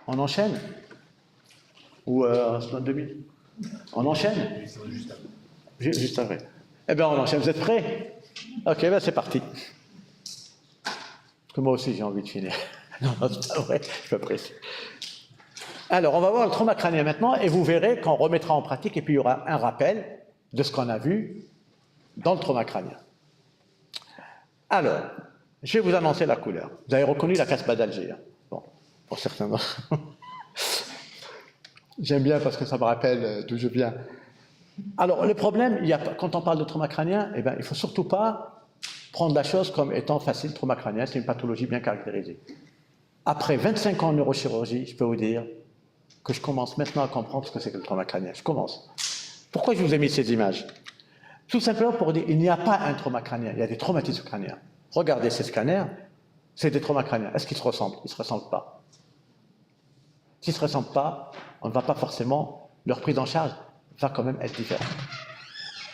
On enchaîne? Ou en 2000? On enchaîne? Juste après. Eh bien, on enchaîne. Vous êtes prêts? Ok, ben c'est parti. Parce que moi aussi, j'ai envie de finir. Non, c'est pas vrai, je suis pressé. Alors, on va voir le trauma crânien maintenant, et vous verrez qu'on remettra en pratique, et puis il y aura un rappel de ce qu'on a vu dans le trauma crânien. Alors, je vais vous annoncer la couleur. Vous avez reconnu la Casbah d'Alger. Hein? Bon, pour certains. J'aime bien parce que ça me rappelle d'où je viens. Alors, le problème, quand on parle de trauma crânien, eh ben, il ne faut surtout pas prendre la chose comme étant facile. Trauma crânien, c'est une pathologie bien caractérisée. Après 25 ans en neurochirurgie, je peux vous dire que je commence maintenant à comprendre ce que c'est que le trauma crânien. Je commence. Pourquoi je vous ai mis ces images? Tout simplement pour dire qu'il n'y a pas un trauma crânien, il y a des traumatismes crâniens. Regardez ces scanners, c'est des traumas crâniens. Est-ce qu'ils se ressemblent? Ils ne se ressemblent pas. S'ils ne se ressemblent pas, on ne va pas forcément, leur prise en charge va quand même être différente.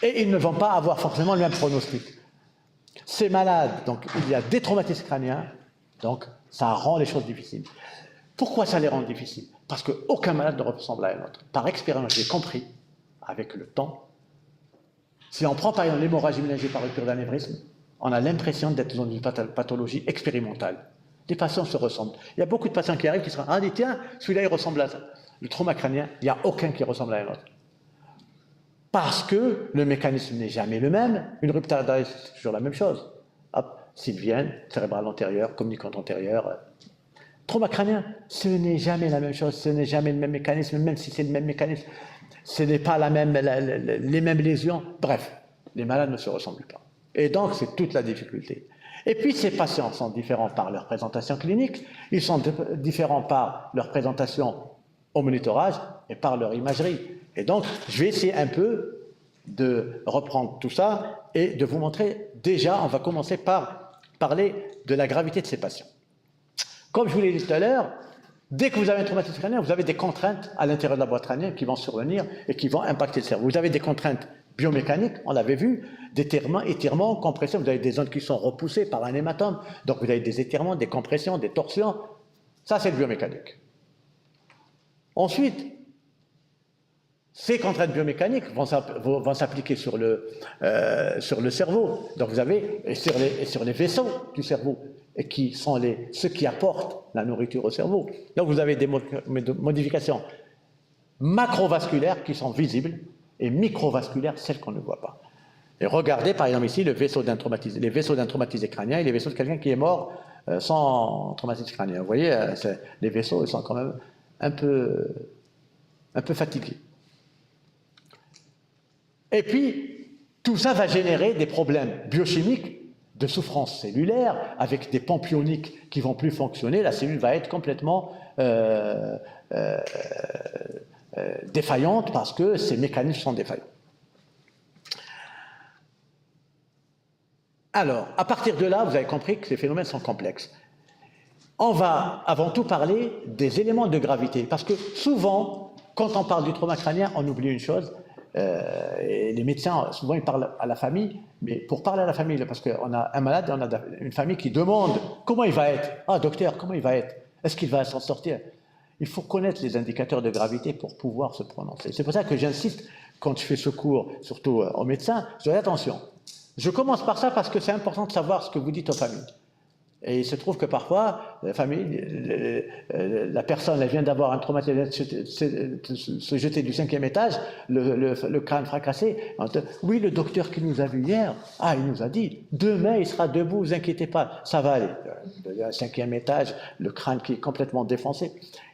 Et ils ne vont pas avoir forcément le même pronostic. Ces malades, donc il y a des traumatismes crâniens, donc ça rend les choses difficiles. Pourquoi ça les rend difficiles? Parce qu'aucun malade ne ressemble à un autre. Par expérience, j'ai compris, avec le temps, si on prend par exemple l'hémorragie méningée par rupture d'anévrisme, on a l'impression d'être dans une pathologie expérimentale. Les patients se ressemblent. Il y a beaucoup de patients qui arrivent qui se disent « Ah, tiens, celui-là, il ressemble à ça. » Le trauma crânien, il n'y a aucun qui ressemble à un autre. Parce que le mécanisme n'est jamais le même. Une rupture d'anévrisme, c'est toujours la même chose. Hop, sylvienne, cérébrale antérieure, communicante antérieure. Trauma crânien, ce n'est jamais la même chose, ce n'est jamais le même mécanisme, même si c'est le même mécanisme, ce n'est pas les mêmes lésions. Bref, les malades ne se ressemblent pas. Et donc, c'est toute la difficulté. Et puis, ces patients sont différents par leur présentation clinique, ils sont différents par leur présentation au monitorage et par leur imagerie. Et donc, je vais essayer un peu de reprendre tout ça et de vous montrer, déjà, on va commencer par parler de la gravité de ces patients. Comme je vous l'ai dit tout à l'heure, dès que vous avez un traumatisme crânien, vous avez des contraintes à l'intérieur de la boîte crânienne qui vont survenir et qui vont impacter le cerveau. Vous avez des contraintes biomécaniques, on l'avait vu, d'étirements, compressions, vous avez des zones qui sont repoussées par un hématome, donc vous avez des étirements, des compressions, des torsions, ça c'est le biomécanique. Ensuite, ces contraintes biomécaniques vont s'appliquer sur le cerveau, donc vous avez, et sur les vaisseaux du cerveau, et qui sont ceux qui apportent la nourriture au cerveau. Donc vous avez des modifications macrovasculaires qui sont visibles, et microvasculaires, celles qu'on ne voit pas. Et regardez par exemple ici les vaisseaux d'un traumatisé crânien et les vaisseaux de quelqu'un qui est mort sans traumatisme crânien. Vous voyez, les vaisseaux ils sont quand même un peu fatigués. Et puis, tout ça va générer des problèmes biochimiques de souffrance cellulaire, avec des pompes ioniques qui ne vont plus fonctionner, la cellule va être complètement défaillante parce que ces mécanismes sont défaillants. Alors, à partir de là, vous avez compris que ces phénomènes sont complexes. On va avant tout parler des éléments de gravité, parce que souvent, quand on parle du trauma crânien, on oublie une chose, et les médecins, souvent, ils parlent à la famille, mais pour parler à la famille, parce qu'on a un malade, on a une famille qui demande comment il va être. Ah, docteur, comment il va être? Est-ce qu'il va s'en sortir? Il faut connaître les indicateurs de gravité pour pouvoir se prononcer. C'est pour ça que j'insiste, quand je fais ce cours, surtout aux médecins, je dis attention. Je commence par ça parce que c'est important de savoir ce que vous dites aux familles. Et il se trouve que parfois, la personne, elle vient d'avoir un traumatisme, se jeter du 5e étage, le crâne fracassé. Oui, le docteur qui nous a vu hier, il nous a dit, demain il sera debout, vous inquiétez pas, ça va aller. Le 5e étage, le crâne qui est complètement défoncé.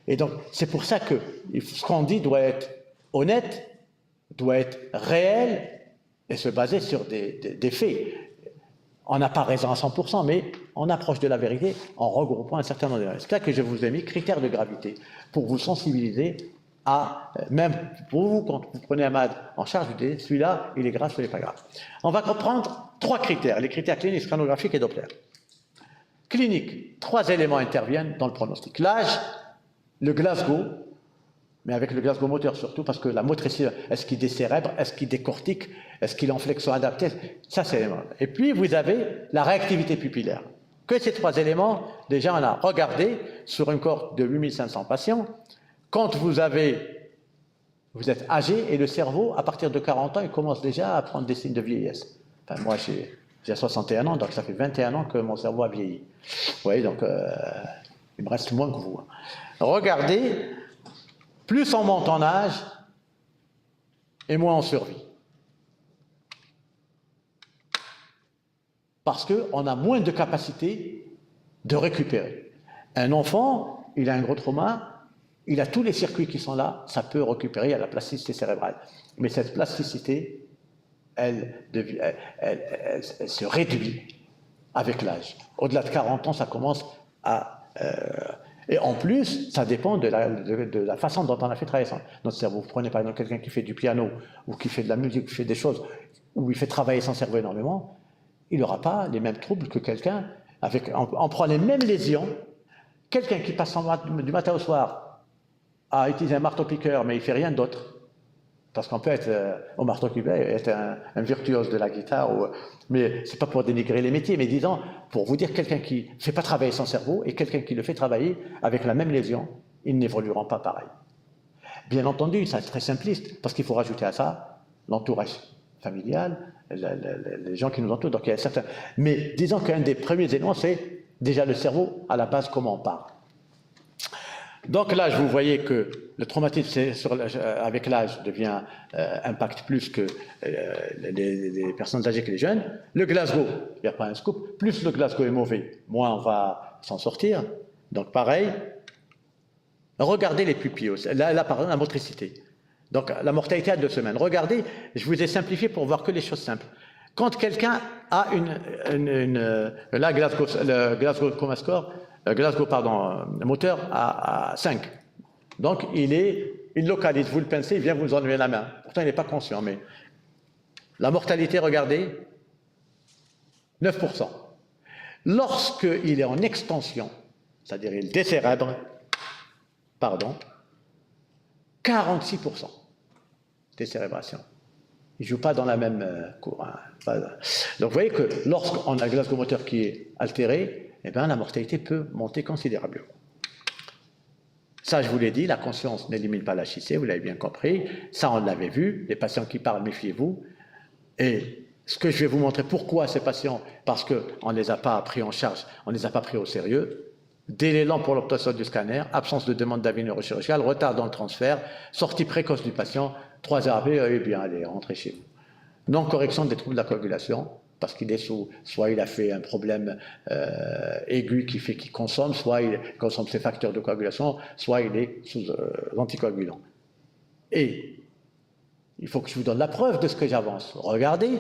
Et donc, c'est pour ça que ce qu'on dit doit être honnête, doit être réel et se baser sur des faits. On n'a pas raison à 100%, mais on approche de la vérité en regroupant un certain nombre de données. C'est là que je vous ai mis critères de gravité pour vous sensibiliser à, même pour vous, quand vous prenez un malade en charge, vous dites celui-là, il est grave, celui-là, il n'est pas grave. On va comprendre 3 critères, les critères cliniques, scanographiques et Doppler. Clinique, 3 éléments interviennent dans le pronostic. L'âge, le Glasgow, mais avec le Glasgow moteur surtout, parce que la motricité, est-ce qu'il décérèbre, est-ce qu'il décortique, est-ce qu'il est en flexo adapté, ça c'est... Et puis vous avez la réactivité pupillaire. Que ces trois éléments, déjà on a regardé sur une cohorte de 8500 patients, quand vous êtes âgé et le cerveau, à partir de 40 ans, il commence déjà à prendre des signes de vieillesse. Enfin, moi, j'ai 61 ans, donc ça fait 21 ans que mon cerveau a vieilli. Vous voyez, donc il me reste moins que vous. Regardez, plus on monte en âge, et moins on survit. Parce qu'on a moins de capacité de récupérer. Un enfant, il a un gros trauma, il a tous les circuits qui sont là, ça peut récupérer, il y a la plasticité cérébrale. Mais cette plasticité, elle se réduit avec l'âge. Au-delà de 40 ans, ça commence à... et en plus, ça dépend de la façon dont on a fait travailler notre cerveau. Vous prenez par exemple quelqu'un qui fait du piano, ou qui fait de la musique, qui fait des choses, où il fait travailler son cerveau énormément, il n'aura pas les mêmes troubles que quelqu'un avec... On prend les mêmes lésions. Quelqu'un qui passe du matin au soir à utiliser un marteau-piqueur, mais il ne fait rien d'autre. Parce qu'on peut être au marteau-piqueur, être un virtuose de la guitare, mais ce n'est pas pour dénigrer les métiers, mais disons, pour vous dire, quelqu'un qui ne fait pas travailler son cerveau et quelqu'un qui le fait travailler avec la même lésion, ils n'évolueront pas pareil. Bien entendu, c'est très simpliste, parce qu'il faut rajouter à ça l'entourage familial, les gens qui nous entourent. Donc il y a certains... Mais disons qu'un des premiers éléments, c'est déjà le cerveau, à la base, comment on parle. Donc l'âge, vous voyez que le traumatisme avec l'âge devient impacte plus que les personnes âgées que les jeunes. Le Glasgow, il n'y a pas un scoop, plus le Glasgow est mauvais, moins on va s'en sortir. Donc pareil, regardez les pupilles, là pardon, la motricité. Donc la mortalité à 2 semaines. Regardez, je vous ai simplifié pour voir que les choses simples. Quand quelqu'un a là, le Glasgow Coma Score, moteur à 5. Donc, il localise, vous le pincez, il vient vous enlever la main. Pourtant, il n'est pas conscient, mais... La mortalité, regardez, 9%. Lorsqu'il est en extension, c'est-à-dire il décérèbre, 46% décérébration. Il ne joue pas dans la même cour. Hein. Donc, vous voyez que lorsqu'on a le Glasgow moteur qui est altéré, eh bien, la mortalité peut monter considérablement. Ça, je vous l'ai dit, la conscience n'élimine pas la HIC, vous l'avez bien compris. Ça, on l'avait vu. Les patients qui parlent, méfiez-vous. Et ce que je vais vous montrer, pourquoi ces patients, parce qu'on ne les a pas pris en charge, on ne les a pas pris au sérieux. Délai lent pour l'obtention du scanner, absence de demande d'avis neurochirurgical, retard dans le transfert, sortie précoce du patient, 3 heures après, eh bien, allez, rentrez chez vous. Non-correction des troubles de la coagulation, parce qu'il est soit il a fait un problème aigu qui fait qu'il consomme, soit il consomme ses facteurs de coagulation, soit il est sous anticoagulant. Et il faut que je vous donne la preuve de ce que j'avance. Regardez,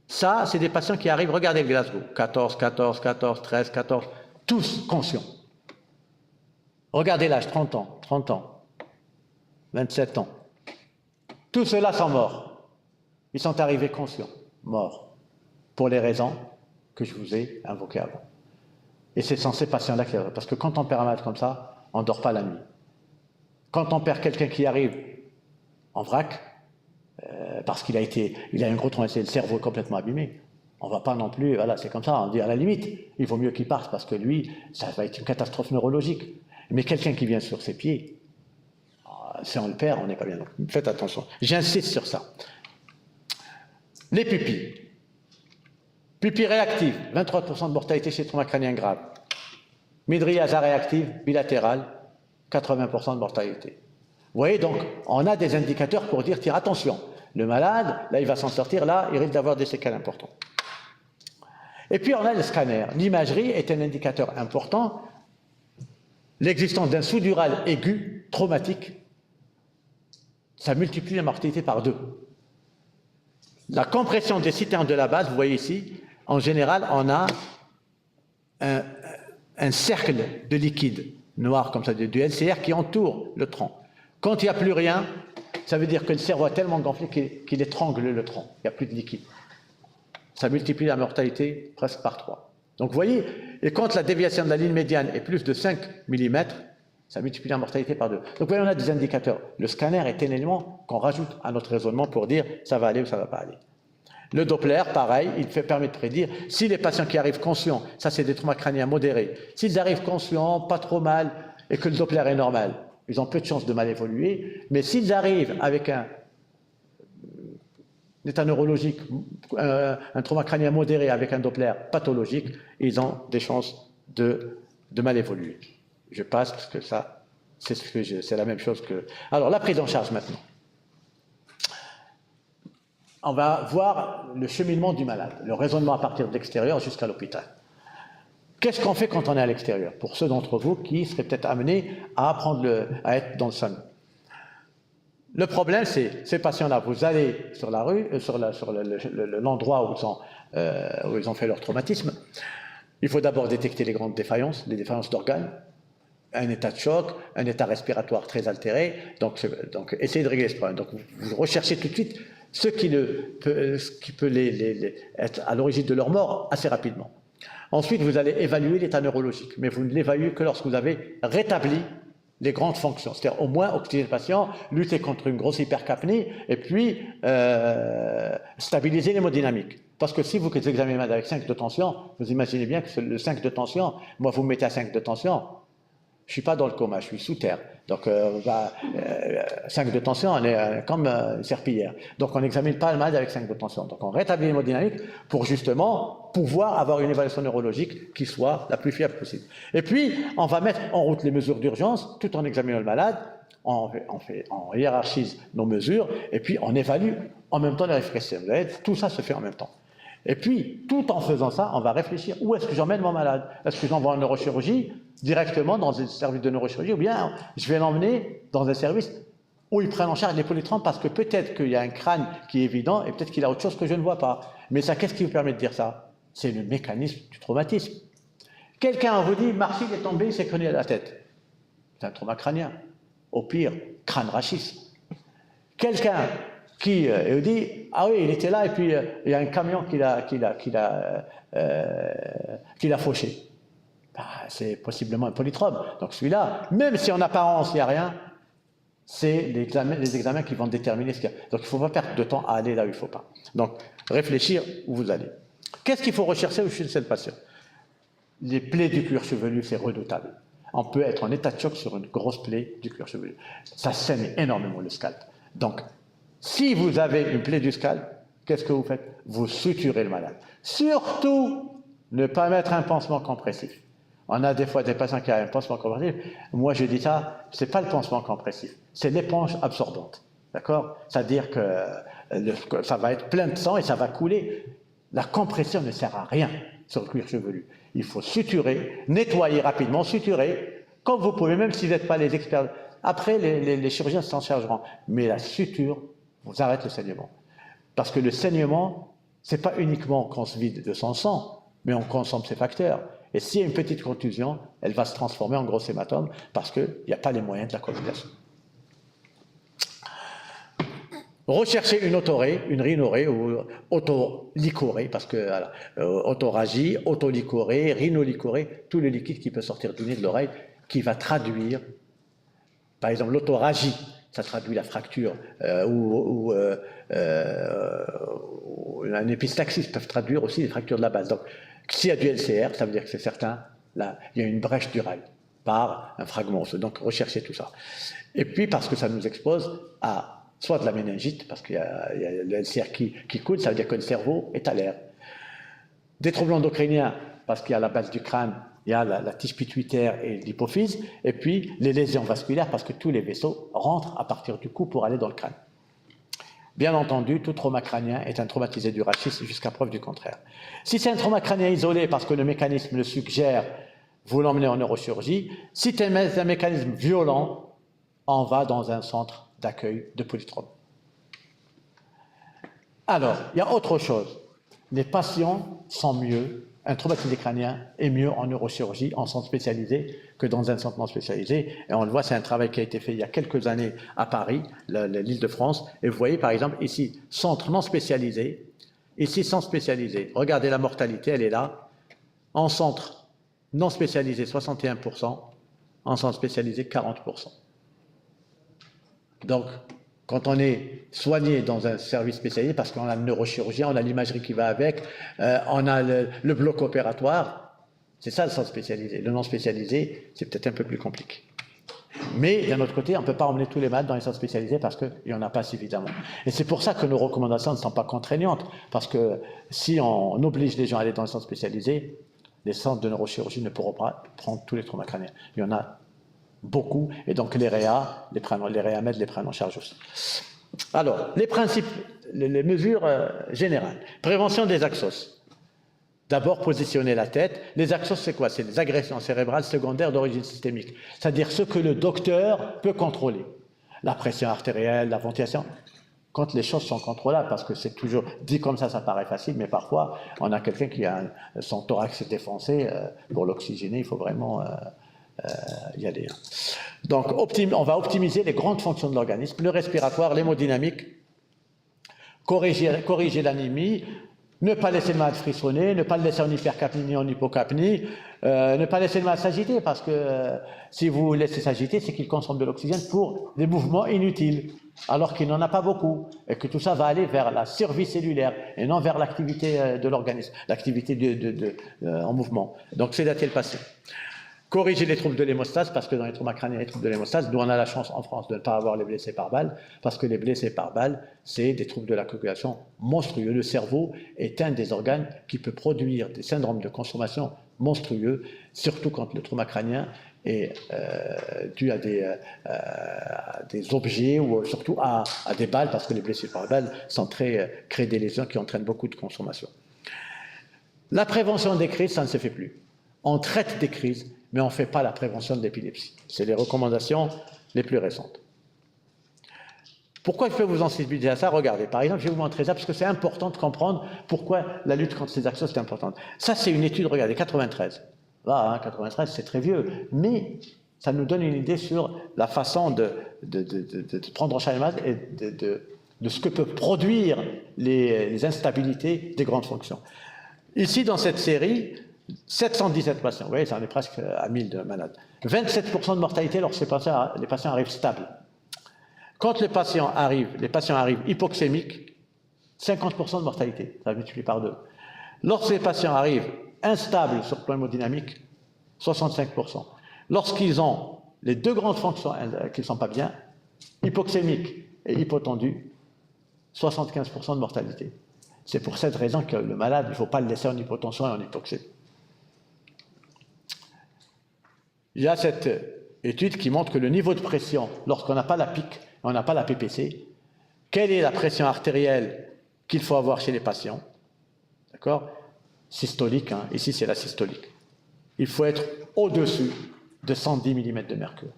ça, c'est des patients qui arrivent, regardez le Glasgow, 14, 14, 14, 13, 14, tous conscients. Regardez l'âge, 30 ans, 27 ans. Tous ceux-là sont morts. Ils sont arrivés conscients, morts, pour les raisons que je vous ai invoquées avant. Et c'est sans ces patients-là qu'il y a... Parce que quand on perd un malade comme ça, on ne dort pas la nuit. Quand on perd quelqu'un qui arrive en vrac, parce qu'il a un gros traumatisme, le cerveau est complètement abîmé, on ne va pas non plus, voilà, c'est comme ça, on dit à la limite, il vaut mieux qu'il parte, parce que lui, ça va être une catastrophe neurologique. Mais quelqu'un qui vient sur ses pieds, si on le perd, on n'est pas bien. Donc, faites attention. J'insiste sur ça. Les pupilles. Pupilles réactives, 23% de mortalité chez trauma crânien grave. Mydriasa réactive, bilatérale, 80% de mortalité. Vous voyez, donc, on a des indicateurs pour dire, tiens, attention, le malade, là, il va s'en sortir, là, il risque d'avoir des séquelles importantes. Et puis, on a le scanner. L'imagerie est un indicateur important. L'existence d'un sous-dural aigu, traumatique, ça multiplie la mortalité par 2. La compression des citernes de la base, vous voyez ici, en général, on a un cercle de liquide noir, comme ça, du LCR, qui entoure le tronc. Quand il n'y a plus rien, ça veut dire que le cerveau a tellement gonflé qu'il étrangle le tronc. Il n'y a plus de liquide. Ça multiplie la mortalité presque par 3. Donc vous voyez, et quand la déviation de la ligne médiane est plus de 5 mm, ça multiplie la mortalité par 2. Donc vous voyez, on a des indicateurs. Le scanner est un élément qu'on rajoute à notre raisonnement pour dire ça va aller ou ça ne va pas aller. Le Doppler, pareil, permet de prédire si les patients qui arrivent conscients, ça c'est des traumas crâniens modérés, s'ils arrivent conscients, pas trop mal, et que le Doppler est normal, ils ont peu de chances de mal évoluer, mais s'ils arrivent avec un état neurologique, un trauma crânien modéré avec un Doppler pathologique, ils ont des chances de mal évoluer. Je passe parce que ça, c'est la même chose que... Alors, la prise en charge maintenant. On va voir le cheminement du malade, le raisonnement à partir de l'extérieur jusqu'à l'hôpital. Qu'est-ce qu'on fait quand on est à l'extérieur? Pour ceux d'entre vous qui seraient peut-être amenés à être dans le SAMU. Le problème, c'est ces patients-là, vous allez sur la rue, sur l'endroit où ils ont fait leur traumatisme. Il faut d'abord détecter les grandes défaillances, les défaillances d'organes, un état de choc, un état respiratoire très altéré. Donc essayez de régler ce problème. Donc, vous recherchez tout de suite ce qui peut être à l'origine de leur mort assez rapidement. Ensuite, vous allez évaluer l'état neurologique, mais vous ne l'évaluez que lorsque vous avez rétabli les grandes fonctions, c'est-à-dire au moins oxygéner le patient, lutter contre une grosse hypercapnie, et puis stabiliser l'hémodynamique. Parce que si vous examinez malade avec 5 de tension, vous imaginez bien que le 5 de tension, moi vous me mettez à 5 de tension, je ne suis pas dans le coma, je suis sous terre. Donc 5 de tension, on est comme une serpillière. Donc on n'examine pas le malade avec 5 de tension. Donc on rétablit l'hémodynamique pour justement pouvoir avoir une évaluation neurologique qui soit la plus fiable possible. Et puis on va mettre en route les mesures d'urgence tout en examinant le malade. On hiérarchise nos mesures et puis on évalue en même temps les réflexions. Vous voyez, tout ça se fait en même temps. Et puis, tout en faisant ça, on va réfléchir où est-ce que j'emmène mon malade? Est-ce que j'envoie en neurochirurgie directement dans un service de neurochirurgie ou bien je vais l'emmener dans un service où ils prennent en charge les polytraumes parce que peut-être qu'il y a un crâne qui est évident et peut-être qu'il a autre chose que je ne vois pas. Mais ça, qu'est-ce qui vous permet de dire ça? C'est le mécanisme du traumatisme. Quelqu'un vous dit, Marcel est tombé, il s'est cogné la tête. C'est un trauma crânien. Au pire, crâne rachis. Quelqu'un qui dit, ah oui, il était là et puis il y a un camion qui l'a fauché. Bah, c'est possiblement un polytraume. Donc celui-là, même si en apparence il n'y a rien, c'est les examens qui vont déterminer ce qu'il y a. Donc il ne faut pas perdre de temps à aller là où il ne faut pas. Donc réfléchir où vous allez. Qu'est-ce qu'il faut rechercher chez cette patient? Les plaies du cuir chevelu, c'est redoutable. On peut être en état de choc sur une grosse plaie du cuir chevelu. Ça saigne énormément le scalp. Donc, si vous avez une plaie du scalp, qu'est-ce que vous faites? Vous suturez le malade. Surtout, ne pas mettre un pansement compressif. On a des fois des patients qui ont un pansement compressif. Moi, je dis ça, ce n'est pas le pansement compressif, c'est l'éponge absorbante. D'accord? C'est-à-dire que ça va être plein de sang et ça va couler. La compression ne sert à rien sur le cuir chevelu. Il faut suturer, nettoyer rapidement, suturer, comme vous pouvez, même si vous n'êtes pas les experts. Après, les chirurgiens s'en chargeront. Mais la suture vous arrête le saignement. Parce que le saignement, ce n'est pas uniquement qu'on se vide de son sang, mais on consomme ses facteurs. Et s'il y a une petite contusion, elle va se transformer en gros hématome parce qu'il n'y a pas les moyens de la coagulation. Recherchez une autorée, une rhinorée ou autolicorée, parce que voilà, autoragie, autolicorée, rhinolicorée, tout le liquide qui peut sortir du nez de l'oreille, qui va traduire, par exemple l'autoragie, ça traduit la fracture, ou un épistaxis peuvent traduire aussi les fractures de la base. Donc, s'il y a du LCR, ça veut dire que c'est certain, là, il y a une brèche du rail par un fragment osseux. Donc, recherchez tout ça. Et puis, parce que ça nous expose à soit de la méningite, parce qu'il y a le LCR qui coule, ça veut dire que le cerveau est à l'air. Des troubles endocriniens, parce qu'il y a la base du crâne, il y a la tige pituitaire et l'hypophyse, et puis les lésions vasculaires, parce que tous les vaisseaux rentrent à partir du cou pour aller dans le crâne. Bien entendu, tout trauma crânien est un traumatisé du rachis jusqu'à preuve du contraire. Si c'est un trauma crânien isolé, parce que le mécanisme le suggère, vous l'emmenez en neurochirurgie. Si c'est un mécanisme violent, on va dans un centre d'accueil de polytraume. Alors, il y a autre chose. Les patients sont mieux, un traumatisé crânien est mieux en neurochirurgie, en centre spécialisé, que dans un centre non spécialisé. Et on le voit, c'est un travail qui a été fait il y a quelques années à Paris, l'Île-de-France. Et vous voyez, par exemple, ici, centre non spécialisé, ici, centre spécialisé. Regardez la mortalité, elle est là. En centre non spécialisé, 61%. En centre spécialisé, 40%. Donc, quand on est soigné dans un service spécialisé, parce qu'on a le neurochirurgien, on a l'imagerie qui va avec, on a le bloc opératoire, c'est ça le centre spécialisé. Le non spécialisé, c'est peut-être un peu plus compliqué. Mais d'un autre côté, on ne peut pas emmener tous les malades dans les centres spécialisés parce qu'il n'y en a pas suffisamment. Et c'est pour ça que nos recommandations ne sont pas contraignantes, parce que si on oblige les gens à aller dans les centres spécialisés, les centres de neurochirurgie ne pourront pas prendre tous les traumas crâniens. Il y en a beaucoup, et donc les réamed les prennent en charge aussi. Alors, les principes, les mesures générales. Prévention des axos. D'abord, positionner la tête. Les axos, c'est quoi? C'est les agressions cérébrales secondaires d'origine systémique. C'est-à-dire ce que le docteur peut contrôler. La pression artérielle, la ventilation. Quand les choses sont contrôlables, parce que c'est toujours dit comme ça paraît facile, mais parfois, on a quelqu'un qui a son thorax défoncé. Pour l'oxygéner, il faut vraiment y aller. Donc, on va optimiser les grandes fonctions de l'organisme, le respiratoire, l'hémodynamique, corriger l'anémie, ne pas laisser le malade frissonner, ne pas le laisser en hypercapnie ni en hypocapnie, ne pas laisser le malade s'agiter, parce que si vous laissez s'agiter, c'est qu'il consomme de l'oxygène pour des mouvements inutiles, alors qu'il n'en a pas beaucoup, et que tout ça va aller vers la survie cellulaire, et non vers l'activité de l'organisme, l'activité en mouvement. Donc, sédater le patient. Corriger les troubles de l'hémostase, parce que dans les traumas crâniens, les troubles de l'hémostase, nous on a la chance en France de ne pas avoir les blessés par balle, parce que les blessés par balle, c'est des troubles de la coagulation monstrueux. Le cerveau est un des organes qui peut produire des syndromes de consommation monstrueux, surtout quand le trauma crânien est dû à des objets ou surtout à des balles, parce que les blessés par balle créent des lésions qui entraînent beaucoup de consommation. La prévention des crises, ça ne se fait plus. On traite des crises, mais on ne fait pas la prévention de l'épilepsie. C'est les recommandations les plus récentes. Pourquoi je peux vous en sensibiliser à ça? Regardez, par exemple, je vais vous montrer ça, parce que c'est important de comprendre pourquoi la lutte contre ces axos est importante. Ça, c'est une étude, regardez, 93. 93, c'est très vieux, mais ça nous donne une idée sur la façon de prendre en charge les malades et de ce que peuvent produire les instabilités des grandes fonctions. Ici, dans cette série, 717 patients, vous voyez, ça en est presque à 1000 de malades. 27% de mortalité lorsque les patients arrivent stables. Quand les patients arrivent hypoxémiques, 50% de mortalité, ça multiplie par 2. Lorsque les patients arrivent instables sur le plan hémodynamique, 65%. Lorsqu'ils ont les deux grandes fonctions qui ne sont pas bien, hypoxémiques et hypotendus, 75% de mortalité. C'est pour cette raison que le malade, il ne faut pas le laisser en hypotension et en hypoxémie. Il y a cette étude qui montre que le niveau de pression, lorsqu'on n'a pas la PIC, on n'a pas la PPC, quelle est la pression artérielle qu'il faut avoir chez les patients? D'accord? Systolique, hein. Ici c'est la systolique. Il faut être au-dessus de 110 mm de mercure,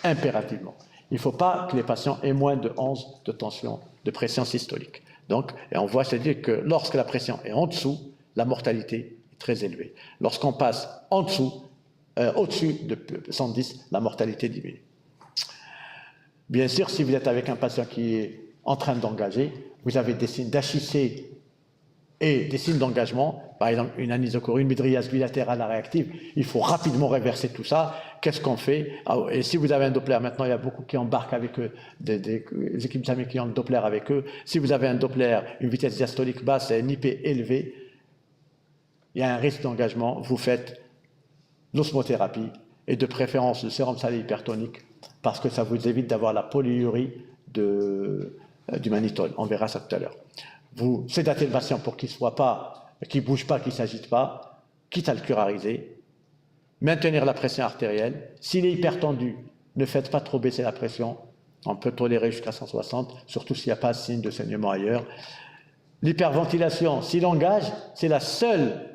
impérativement. Il ne faut pas que les patients aient moins de 11 de tension, de pression systolique. Donc, et on voit, c'est-à-dire que lorsque la pression est en dessous, la mortalité est très élevée. Lorsqu'on passe en dessous, au-dessus de 110, la mortalité diminue. Bien sûr, si vous êtes avec un patient qui est en train d'engager, vous avez des signes d'HIC et des signes d'engagement, par exemple une anisocorie, une mydriase bilatérale réactive, il faut rapidement réverser tout ça. Qu'est-ce qu'on fait? Et si vous avez un Doppler, maintenant il y a beaucoup qui embarquent avec eux, des équipes amies qui ont le Doppler avec eux. Si vous avez un Doppler, une vitesse diastolique basse et un IP élevé, il y a un risque d'engagement, vous faites l'osmothérapie et de préférence le sérum salé hypertonique, parce que ça vous évite d'avoir la polyurie du mannitol. On verra ça tout à l'heure. Vous sédatez le patient pour qu'il ne bouge pas, qu'il ne s'agite pas, quitte à le curariser. Maintenir la pression artérielle. S'il est hypertendu, ne faites pas trop baisser la pression. On peut tolérer jusqu'à 160, surtout s'il n'y a pas de signe de saignement ailleurs. L'hyperventilation, s'il engage, c'est la seule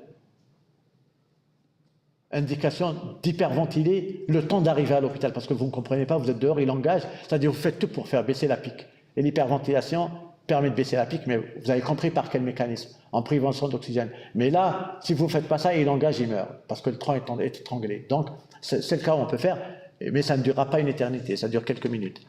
indication d'hyperventiler le temps d'arriver à l'hôpital, parce que vous ne comprenez pas, vous êtes dehors, il engage, c'est-à-dire vous faites tout pour faire baisser la pique. Et l'hyperventilation permet de baisser la pique, mais vous avez compris par quel mécanisme, en prévention d'oxygène. Mais là, si vous ne faites pas ça, il engage, il meurt, parce que le tronc est étranglé. Donc, c'est le cas où on peut faire, mais ça ne durera pas une éternité, ça dure quelques minutes.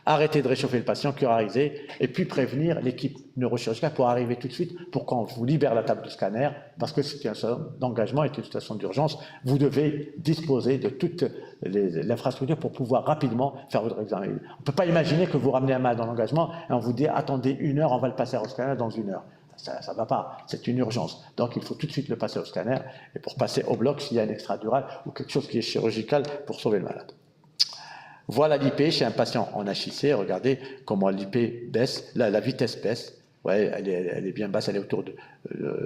arrêter de réchauffer le patient, curariser, et puis prévenir l'équipe neurochirurgicale pour arriver tout de suite, pour qu'on vous libère la table de scanner, parce que c'est une situation d'engagement et une situation d'urgence. Vous devez disposer de toute l'infrastructure pour pouvoir rapidement faire votre examen. On ne peut pas imaginer que vous ramenez un malade dans l'engagement et on vous dit attendez 1 heure, on va le passer au scanner dans 1 heure. Ça ne va pas, c'est une urgence. Donc il faut tout de suite le passer au scanner, et pour passer au bloc s'il y a un extradural ou quelque chose qui est chirurgical pour sauver le malade. Voilà l'IP chez un patient en HIC, regardez comment l'IP baisse, la vitesse baisse, ouais, elle est bien basse, elle est autour de,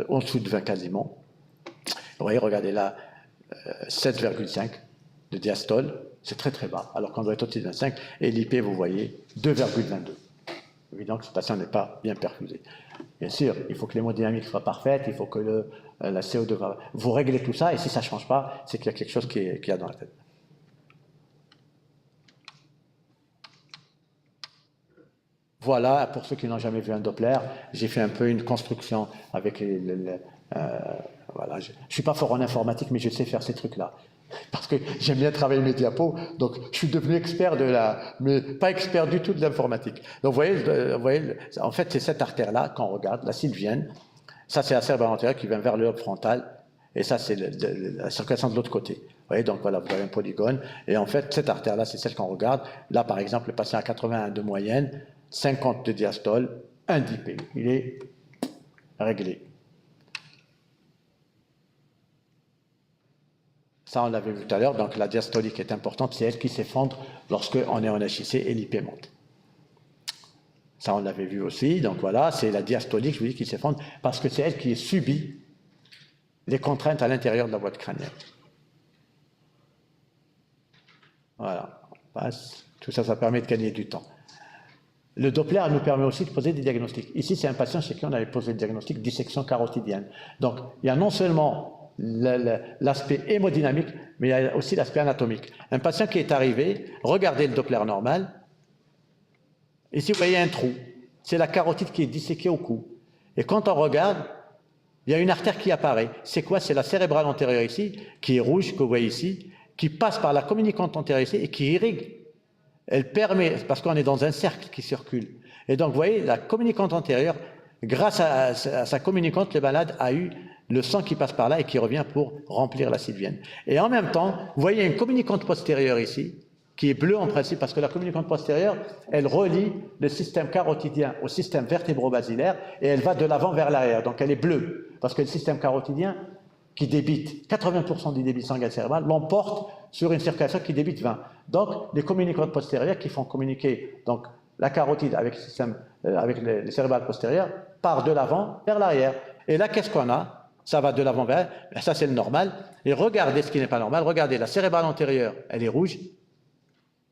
en dessous de 20 quasiment. Vous voyez, regardez là, 7,5 de diastole, c'est très très bas, alors qu'on doit être au-dessus de 25, et l'IP, vous voyez, 2,22. Évidemment que ce patient n'est pas bien perfusé. Bien sûr, il faut que l'hémodynamique soit parfaite, il faut que la CO2 va... Vous réglez tout ça, et si ça ne change pas, c'est qu'il y a quelque chose qui y a dans la tête. Voilà, pour ceux qui n'ont jamais vu un Doppler, j'ai fait un peu une construction avec voilà, je ne suis pas fort en informatique, mais je sais faire ces trucs-là. Parce que j'aime bien travailler mes diapos, donc je suis devenu expert mais pas expert du tout de l'informatique. Donc vous voyez, en fait, c'est cette artère-là qu'on regarde, la sylvienne. Ça, c'est la cérébrale antérieure qui vient vers le lobe frontal, et ça, c'est la circulation de l'autre côté. Vous voyez, donc voilà, vous avez un polygone, et en fait, cette artère-là, c'est celle qu'on regarde. Là, par exemple, le patient a 81 de moyenne, 50 de diastole, 1 d'IP. Il est réglé. Ça, on l'avait vu tout à l'heure, donc la diastolique est importante, c'est elle qui s'effondre lorsqu'on est en HIC et l'IP monte. Ça, on l'avait vu aussi, donc voilà, c'est la diastolique, je vous dis, qui s'effondre, parce que c'est elle qui subit les contraintes à l'intérieur de la boîte crânienne. Voilà, on passe. Tout ça, ça permet de gagner du temps. Le Doppler nous permet aussi de poser des diagnostics. Ici, c'est un patient chez qui on avait posé le diagnostic dissection carotidienne. Donc, il y a non seulement l'aspect hémodynamique, mais il y a aussi l'aspect anatomique. Un patient qui est arrivé, regardez le Doppler normal. Ici, vous voyez un trou. C'est la carotide qui est disséquée au cou. Et quand on regarde, il y a une artère qui apparaît. C'est quoi? C'est la cérébrale antérieure ici, qui est rouge, que vous voyez ici, qui passe par la communicante antérieure ici et qui irrigue. Elle permet, parce qu'on est dans un cercle qui circule. Et donc, vous voyez, la communicante antérieure, grâce à sa communicante, le malade a eu le sang qui passe par là et qui revient pour remplir la sylvienne. Et en même temps, vous voyez une communicante postérieure ici, qui est bleue en principe, parce que la communicante postérieure, elle relie le système carotidien au système vertébro-basilaire et elle va de l'avant vers l'arrière. Donc, elle est bleue, parce que le système carotidien, qui débite 80% du débit sanguin cérébral, l'emporte sur une circulation qui débite 20. Donc, les communicantes postérieures qui font communiquer donc, la carotide avec le système, avec les cérébrales postérieures, part de l'avant vers l'arrière. Et là, qu'est-ce qu'on a? Ça va de l'avant vers l'arrière, ça c'est le normal. Et regardez ce qui n'est pas normal, regardez, la cérébrale antérieure, elle est rouge.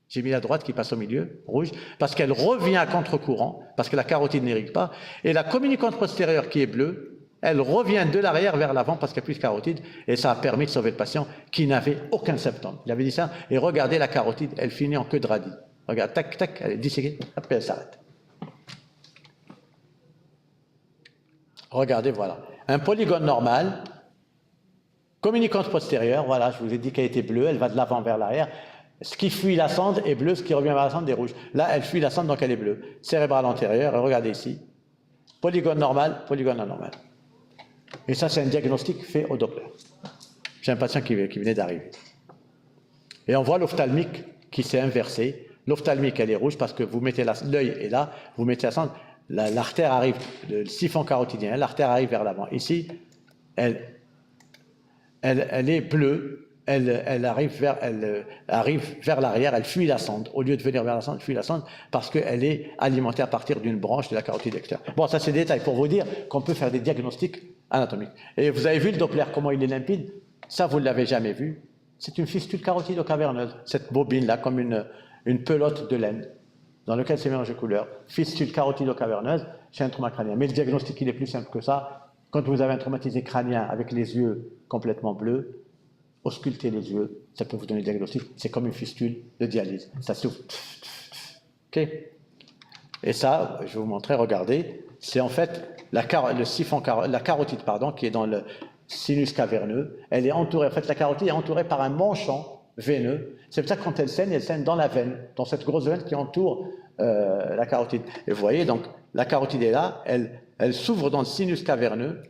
J'ai mis la droite qui passe au milieu, rouge, parce qu'elle revient à contre-courant, parce que la carotide n'irrigue pas. Et la communicante postérieure qui est bleue, elle revient de l'arrière vers l'avant parce qu'il n'y a plus de carotide et ça a permis de sauver le patient qui n'avait aucun symptôme. Il avait dit ça et regardez la carotide, elle finit en queue de radis. Regarde, tac, tac, elle est disséquée, après elle s'arrête. Regardez, voilà. Un polygone normal, communicante postérieure, voilà, je vous ai dit qu'elle était bleue, elle va de l'avant vers l'arrière. Ce qui fuit la sonde est bleu, ce qui revient vers la sonde est rouge. Là, elle fuit la sonde, donc elle est bleue. Cérébrale antérieure, et regardez ici. Polygone normal, polygone anormal. Et ça, c'est un diagnostic fait au Doppler. J'ai un patient qui venait d'arriver. Et on voit l'ophtalmique qui s'est inversé. L'ophtalmique, elle est rouge parce que vous mettez l'œil est là, vous mettez la sonde, l'artère arrive, le siphon carotidien, l'artère arrive vers l'avant. Ici, elle est bleue, elle arrive vers l'arrière, elle fuit la sonde. Au lieu de venir vers la sonde, elle fuit la sonde parce qu'elle est alimentée à partir d'une branche de la carotide externe. Bon, ça c'est des détails pour vous dire qu'on peut faire des diagnostics anatomiques. Et vous avez vu le Doppler, comment il est limpide? Ça, vous ne l'avez jamais vu. C'est une fistule carotido-caverneuse, cette bobine-là, comme une pelote de laine, dans laquelle c'est mélangé couleur. Fistule carotido-caverneuse chez un trauma crânien. Mais le diagnostic, il est plus simple que ça. Quand vous avez un traumatisé crânien avec les yeux complètement bleus, auscultez les yeux, ça peut vous donner le diagnostic. C'est comme une fistule de dialyse. Ça s'ouvre. OK? Et ça, je vais vous montrer, regardez, c'est en fait la carotide, qui est dans le sinus caverneux. Elle est entourée, en fait, la carotide est entourée par un manchon veineux. C'est pour ça que quand elle saigne dans la veine, dans cette grosse veine qui entoure la carotide. Et vous voyez, donc, la carotide est là, elle s'ouvre dans le sinus caverneux,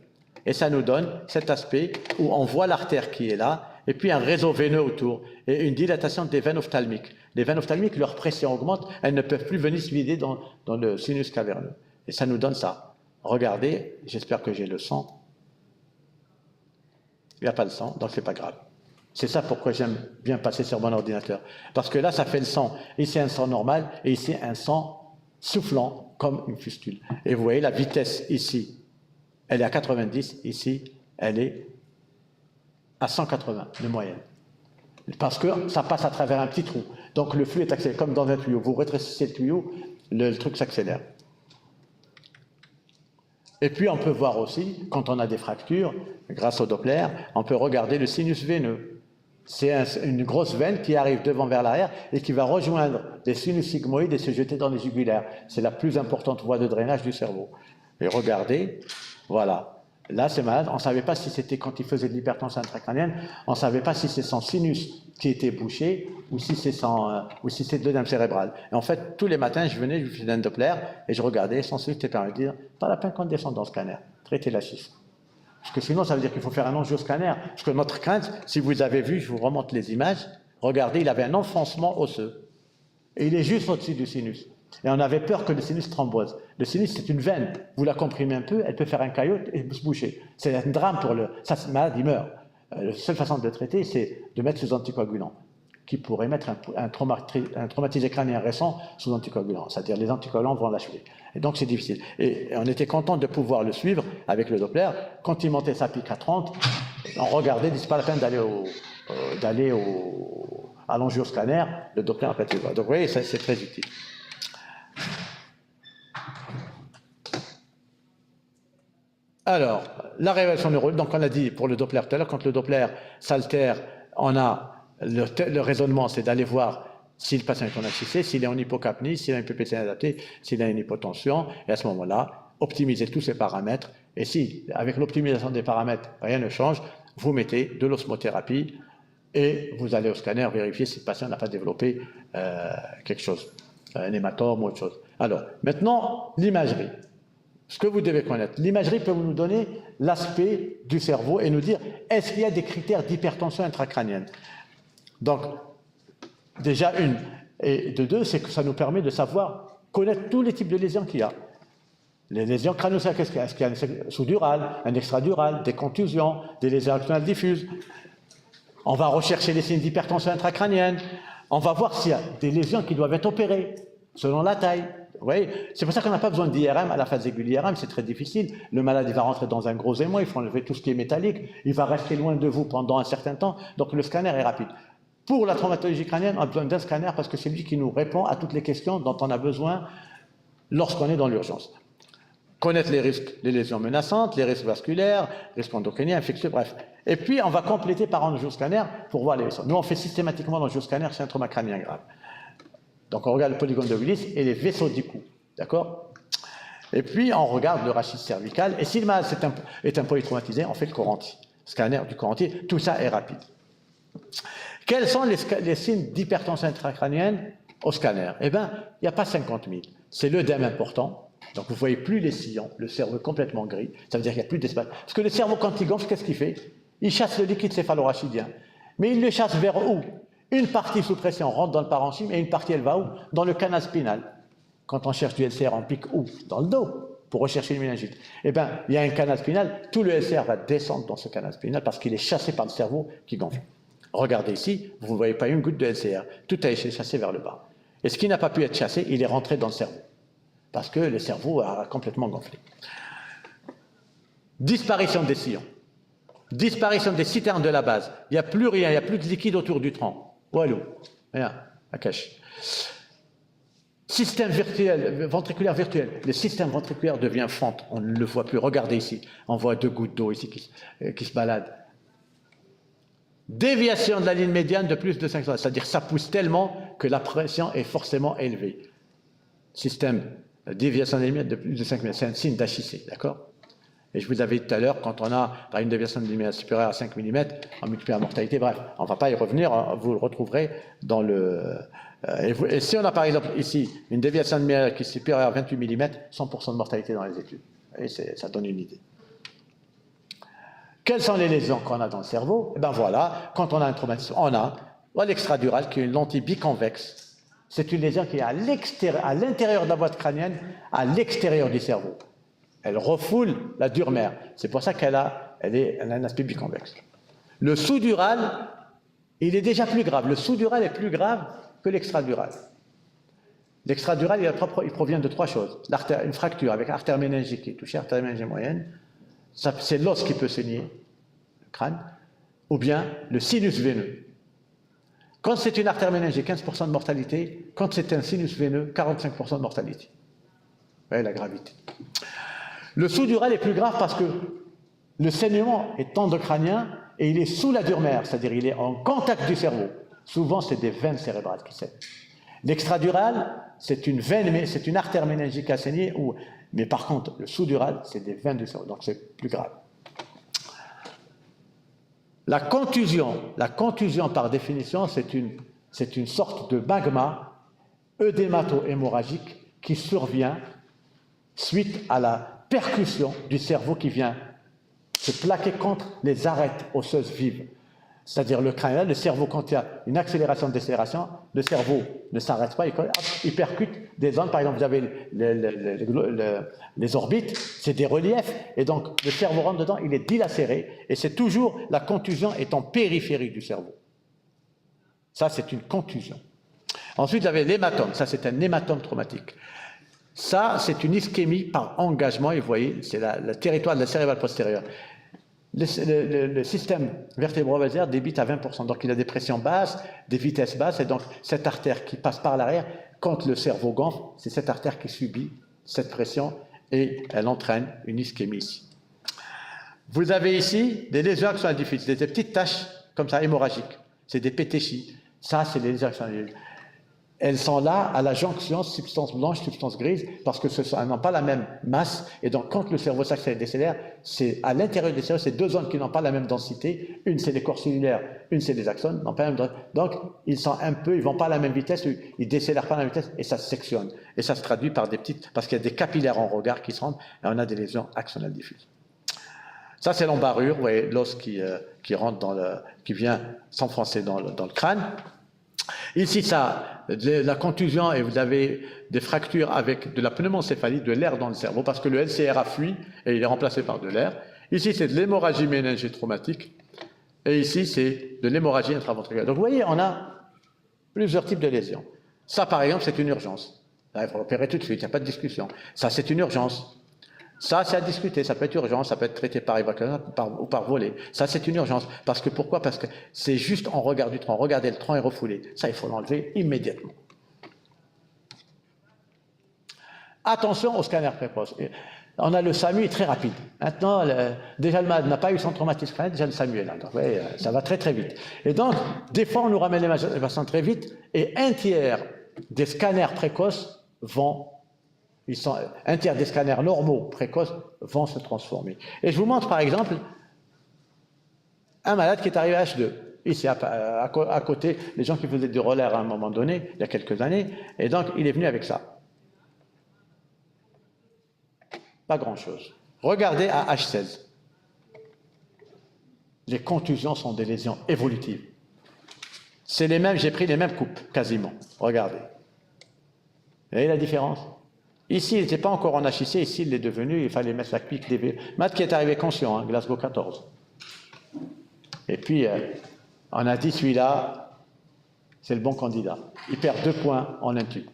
et ça nous donne cet aspect où on voit l'artère qui est là, et puis un réseau veineux autour, et une dilatation des veines ophtalmiques. Les veines ophtalmiques, leur pression augmente, elles ne peuvent plus venir se vider dans le sinus caverneux. Et ça nous donne ça. Regardez, j'espère que j'ai le sang. Il n'y a pas de sang, donc c'est pas grave. C'est ça pourquoi j'aime bien passer sur mon ordinateur. Parce que là, ça fait le sang. Ici, un sang normal, et ici, un sang soufflant, comme une fistule. Et vous voyez, la vitesse ici, elle est à 90, ici, elle est à 180 de moyenne. Parce que ça passe à travers un petit trou. Donc le flux est accéléré, comme dans un tuyau. Vous rétrécissez le tuyau, le truc s'accélère. Et puis on peut voir aussi, quand on a des fractures, grâce au Doppler, on peut regarder le sinus veineux. C'est une grosse veine qui arrive devant vers l'arrière et qui va rejoindre les sinus sigmoïdes et se jeter dans les jugulaires. C'est la plus importante voie de drainage du cerveau. Et regardez, voilà. Là, c'est malade. On ne savait pas si c'était quand il faisait de l'hypertension intracrânienne, on ne savait pas si c'est son sinus qui était bouché ou si c'est l'œdème cérébral. Et en fait, tous les matins, je venais, je faisais un Doppler et je regardais, son sinus était permis de dire, pas la peine qu'on descende dans le scanner, traitez la schiste. Parce que sinon, ça veut dire qu'il faut faire un angioscanner. Parce que notre crainte, si vous avez vu, je vous remonte les images, regardez, il avait un enfoncement osseux. Et il est juste au-dessus du sinus. Et on avait peur que le sinus thrombose. Le sinus, c'est une veine. Vous la comprimez un peu, elle peut faire un caillot et se boucher. C'est un drame pour le... Ça, le malade, il meurt. La seule façon de le traiter, c'est de mettre sous anticoagulant, qui pourrait mettre un traumatisé crânien récent sous anticoagulant. C'est-à-dire les anticoagulants vont l'achever. Et donc, c'est difficile. Et on était content de pouvoir le suivre avec le Doppler. Quand il montait sa pique à 30, on regardait, il ne pas la peine d'aller à l'angioscanner, le Doppler a pété. Donc, vous voyez, c'est très utile. Alors, la révélation neurologique, donc on a dit pour le Doppler tout à l'heure, quand le Doppler s'altère, on a le raisonnement, c'est d'aller voir si le patient est en HCC, s'il est en hypocapnie, s'il a une PPC adaptée, s'il a une hypotension, et à ce moment-là, optimiser tous ces paramètres. Et si, avec l'optimisation des paramètres, rien ne change, vous mettez de l'osmothérapie et vous allez au scanner vérifier si le patient n'a pas développé quelque chose, un hématome ou autre chose. Alors, maintenant, l'imagerie. Ce que vous devez connaître. L'imagerie peut nous donner l'aspect du cerveau et nous dire est-ce qu'il y a des critères d'hypertension intracrânienne. Donc, déjà une. Et de deux, c'est que ça nous permet de savoir, connaître tous les types de lésions qu'il y a. Les lésions crânio-cervicales, est-ce qu'il y a un sous-dural, un extradural, des contusions, des lésions actionales diffuses. On va rechercher les signes d'hypertension intracrânienne. On va voir s'il y a des lésions qui doivent être opérées, selon la taille. Vous voyez, c'est pour ça qu'on n'a pas besoin d'IRM à la phase aiguë. L'IRM, c'est très difficile. Le malade, il va rentrer dans un gros émoi, il faut enlever tout ce qui est métallique, il va rester loin de vous pendant un certain temps, donc le scanner est rapide. Pour la traumatologie crânienne, on a besoin d'un scanner parce que c'est lui qui nous répond à toutes les questions dont on a besoin lorsqu'on est dans l'urgence. Connaître les risques, les lésions menaçantes, les risques vasculaires, risques endocriniens, infectieux, bref. Et puis, on va compléter par un angioscanner pour voir les vaisseaux. Nous, on fait systématiquement l'angioscanner chez un trauma crânien grave. Donc, on regarde le polygone de Willis et les vaisseaux du cou. D'accord? Et puis, on regarde le rachis cervical. Et si le malade est un polytraumatisé, on fait le coranti. Scanner du coranti. Tout ça est rapide. Quels sont les signes d'hypertension intracrânienne au scanner? Eh bien, il n'y a pas 50 000. C'est l'œdème important. Donc, vous ne voyez plus les sillons. Le cerveau est complètement gris. Ça veut dire qu'il n'y a plus d'espace. Parce que le cerveau, quand il gonfle, qu'est-ce qu'il fait? Il chasse le liquide céphalorachidien. Mais il le chasse vers où? Une partie sous pression rentre dans le parenchyme et une partie, elle va où? Dans le canal spinal. Quand on cherche du LCR, on pique où? Dans le dos, pour rechercher une méningite. Eh bien, il y a un canal spinal, tout le LCR va descendre dans ce canal spinal parce qu'il est chassé par le cerveau qui gonfle. Regardez ici, vous ne voyez pas une goutte de LCR. Tout a été chassé vers le bas. Et ce qui n'a pas pu être chassé, il est rentré dans le cerveau. Parce que le cerveau a complètement gonflé. Disparition des sillons. Disparition des citernes de la base. Il n'y a plus rien, il n'y a plus de liquide autour du tronc. Voilà, rien, à cache. Système virtuel, ventriculaire virtuel. Le système ventriculaire devient fente, on ne le voit plus. Regardez ici, on voit 2 gouttes d'eau ici qui se baladent. Déviation de la ligne médiane de plus de 5 cm, c'est-à-dire ça pousse tellement que la pression est forcément élevée. Système déviation de la ligne médiane de plus de 5 cm, c'est un signe d'HIC, d'accord? Et je vous avais dit tout à l'heure, quand on a par une déviation de lumière supérieure à 5 mm, on multiplie la mortalité, bref, on ne va pas y revenir, vous le retrouverez dans le... et si on a par exemple ici une déviation de lumière qui est supérieure à 28 mm, 100% de mortalité dans les études. Et ça donne une idée. Quelles sont les lésions qu'on a dans le cerveau? Eh bien voilà, quand on a un traumatisme, on a l'extradural qui est une lentille biconvexe. C'est une lésion qui est à l'intérieur de la boîte crânienne, à l'extérieur du cerveau. Elle refoule la dure mère. C'est pour ça qu'elle a un aspect biconvexe. Le sous-dural, il est déjà plus grave. Le sous-dural est plus grave que l'extradural. L'extradural, il provient de trois choses. Une fracture avec artère méningique qui est touchée, artère méningique moyenne. C'est l'os qui peut saigner, le crâne, ou bien le sinus veineux. Quand c'est une artère méningique, 15% de mortalité. Quand c'est un sinus veineux, 45% de mortalité. Vous voyez la gravité. Le sous-dural est plus grave parce que le saignement est endocrânien et il est sous la dure mère, c'est-à-dire il est en contact du cerveau. Souvent, c'est des veines cérébrales qui saignent. L'extradural, c'est une veine, mais c'est une artère méningique à saigner, mais par contre, le sous-dural, c'est des veines du cerveau, donc c'est plus grave. La contusion par définition, c'est une sorte de magma œdémato-hémorragique qui survient suite à la percussion du cerveau qui vient se plaquer contre les arêtes osseuses vives. C'est-à-dire le crâne, le cerveau, quand il y a une accélération de décélération, le cerveau ne s'arrête pas, il percute des zones. Par exemple, vous avez les orbites, c'est des reliefs, et donc le cerveau rentre dedans, il est dilacéré, et c'est toujours, la contusion est en périphérie du cerveau. Ça, c'est une contusion. Ensuite, vous avez l'hématome, ça c'est un hématome traumatique. Ça, c'est une ischémie par engagement, et vous voyez, c'est le territoire de la cérébrale postérieure. Le système vertébro-basilaire débite à 20%, donc il a des pressions basses, des vitesses basses, et donc cette artère qui passe par l'arrière, quand le cerveau gonfle, c'est cette artère qui subit cette pression, et elle entraîne une ischémie ici. Vous avez ici des lésions axonales diffuses, des petites taches comme ça, hémorragiques, c'est des pétéchies. Ça, c'est des lésions axonales diffuses. Elles sont là à la jonction substance blanche, substance grise, parce qu'elles n'ont pas la même masse. Et donc, quand le cerveau s'accélère et décélère, c'est à l'intérieur du cerveau, c'est deux zones qui n'ont pas la même densité. Une, c'est les corps cellulaires, une, c'est les axones. N'ont pas la même... Donc, ils ne vont pas à la même vitesse, ils ne décélèrent pas à la même vitesse, et ça se sectionne. Et ça se traduit par des petites... Parce qu'il y a des capillaires en regard qui se rendent, et on a des lésions axonales diffuses. Ça, c'est l'embarrure, vous voyez, l'os qui rentre qui vient s'enfoncer dans le crâne. Ici, ça, la contusion, et vous avez des fractures avec de la pneumoncéphalie, de l'air dans le cerveau, parce que le LCR a fui et il est remplacé par de l'air. Ici, c'est de l'hémorragie méningée traumatique. Et ici, c'est de l'hémorragie intraventriculaire. Donc, vous voyez, on a plusieurs types de lésions. Ça, par exemple, c'est une urgence. Là, il faut opérer tout de suite, il n'y a pas de discussion. Ça, c'est une urgence. Ça, c'est à discuter, ça peut être urgent, ça peut être traité par évacuation ou par voler. Ça, c'est une urgence. Parce que pourquoi? Parce que c'est juste en regard du tronc. Regardez, le tronc est refoulé. Ça, il faut l'enlever immédiatement. Attention au scanner précoce. On a le SAMU est très rapide. Maintenant, déjà le malade n'a pas eu son traumatisme crânien, déjà le SAMU est là. Donc, ouais, ça va très très vite. Et donc, des fois, on nous ramène les patients très vite, et un tiers des scanners précoces un tiers des scanners normaux, précoces, vont se transformer. Et je vous montre par exemple un malade qui est arrivé à H2. Ici, à côté, les gens qui faisaient du roller à un moment donné, il y a quelques années, et donc il est venu avec ça. Pas grand-chose. Regardez à H16. Les contusions sont des lésions évolutives. C'est les mêmes, j'ai pris les mêmes coupes, quasiment. Regardez. Vous voyez la différence? Ici, il n'était pas encore en HIC, ici, il est devenu, il fallait mettre la pique des... Matt qui est arrivé conscient, hein, Glasgow 14. Et puis, on a dit, celui-là, c'est le bon candidat. Il perd 2 points en intube.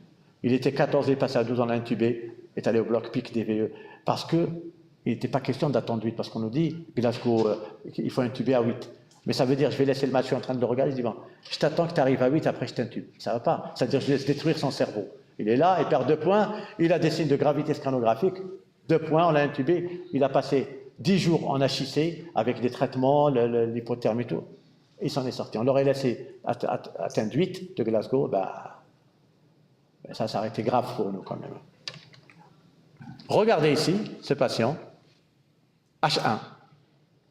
Il était 14, il est passé à 12, on l'a intubé, est allé au bloc pique DVE. Parce qu'il n'était pas question d'attendre 8, parce qu'on nous dit, Glasgow, il faut intuber à 8. Mais ça veut dire, je vais laisser le match, je suis en train de le regarder, je dis, bon, je t'attends que tu arrives à 8, après je t'intube. Ça ne va pas. C'est-à-dire, je laisse détruire son cerveau. Il est là, il perd 2 points, il a des signes de gravité scannographique, 2 points, on l'a intubé, il a passé 10 jours en HIC avec des traitements, l'hypothermie, tout. Il s'en est sorti. On l'aurait laissé atteindre 8 de Glasgow, ça aurait été grave pour nous quand même. Regardez ici, ce patient. H1.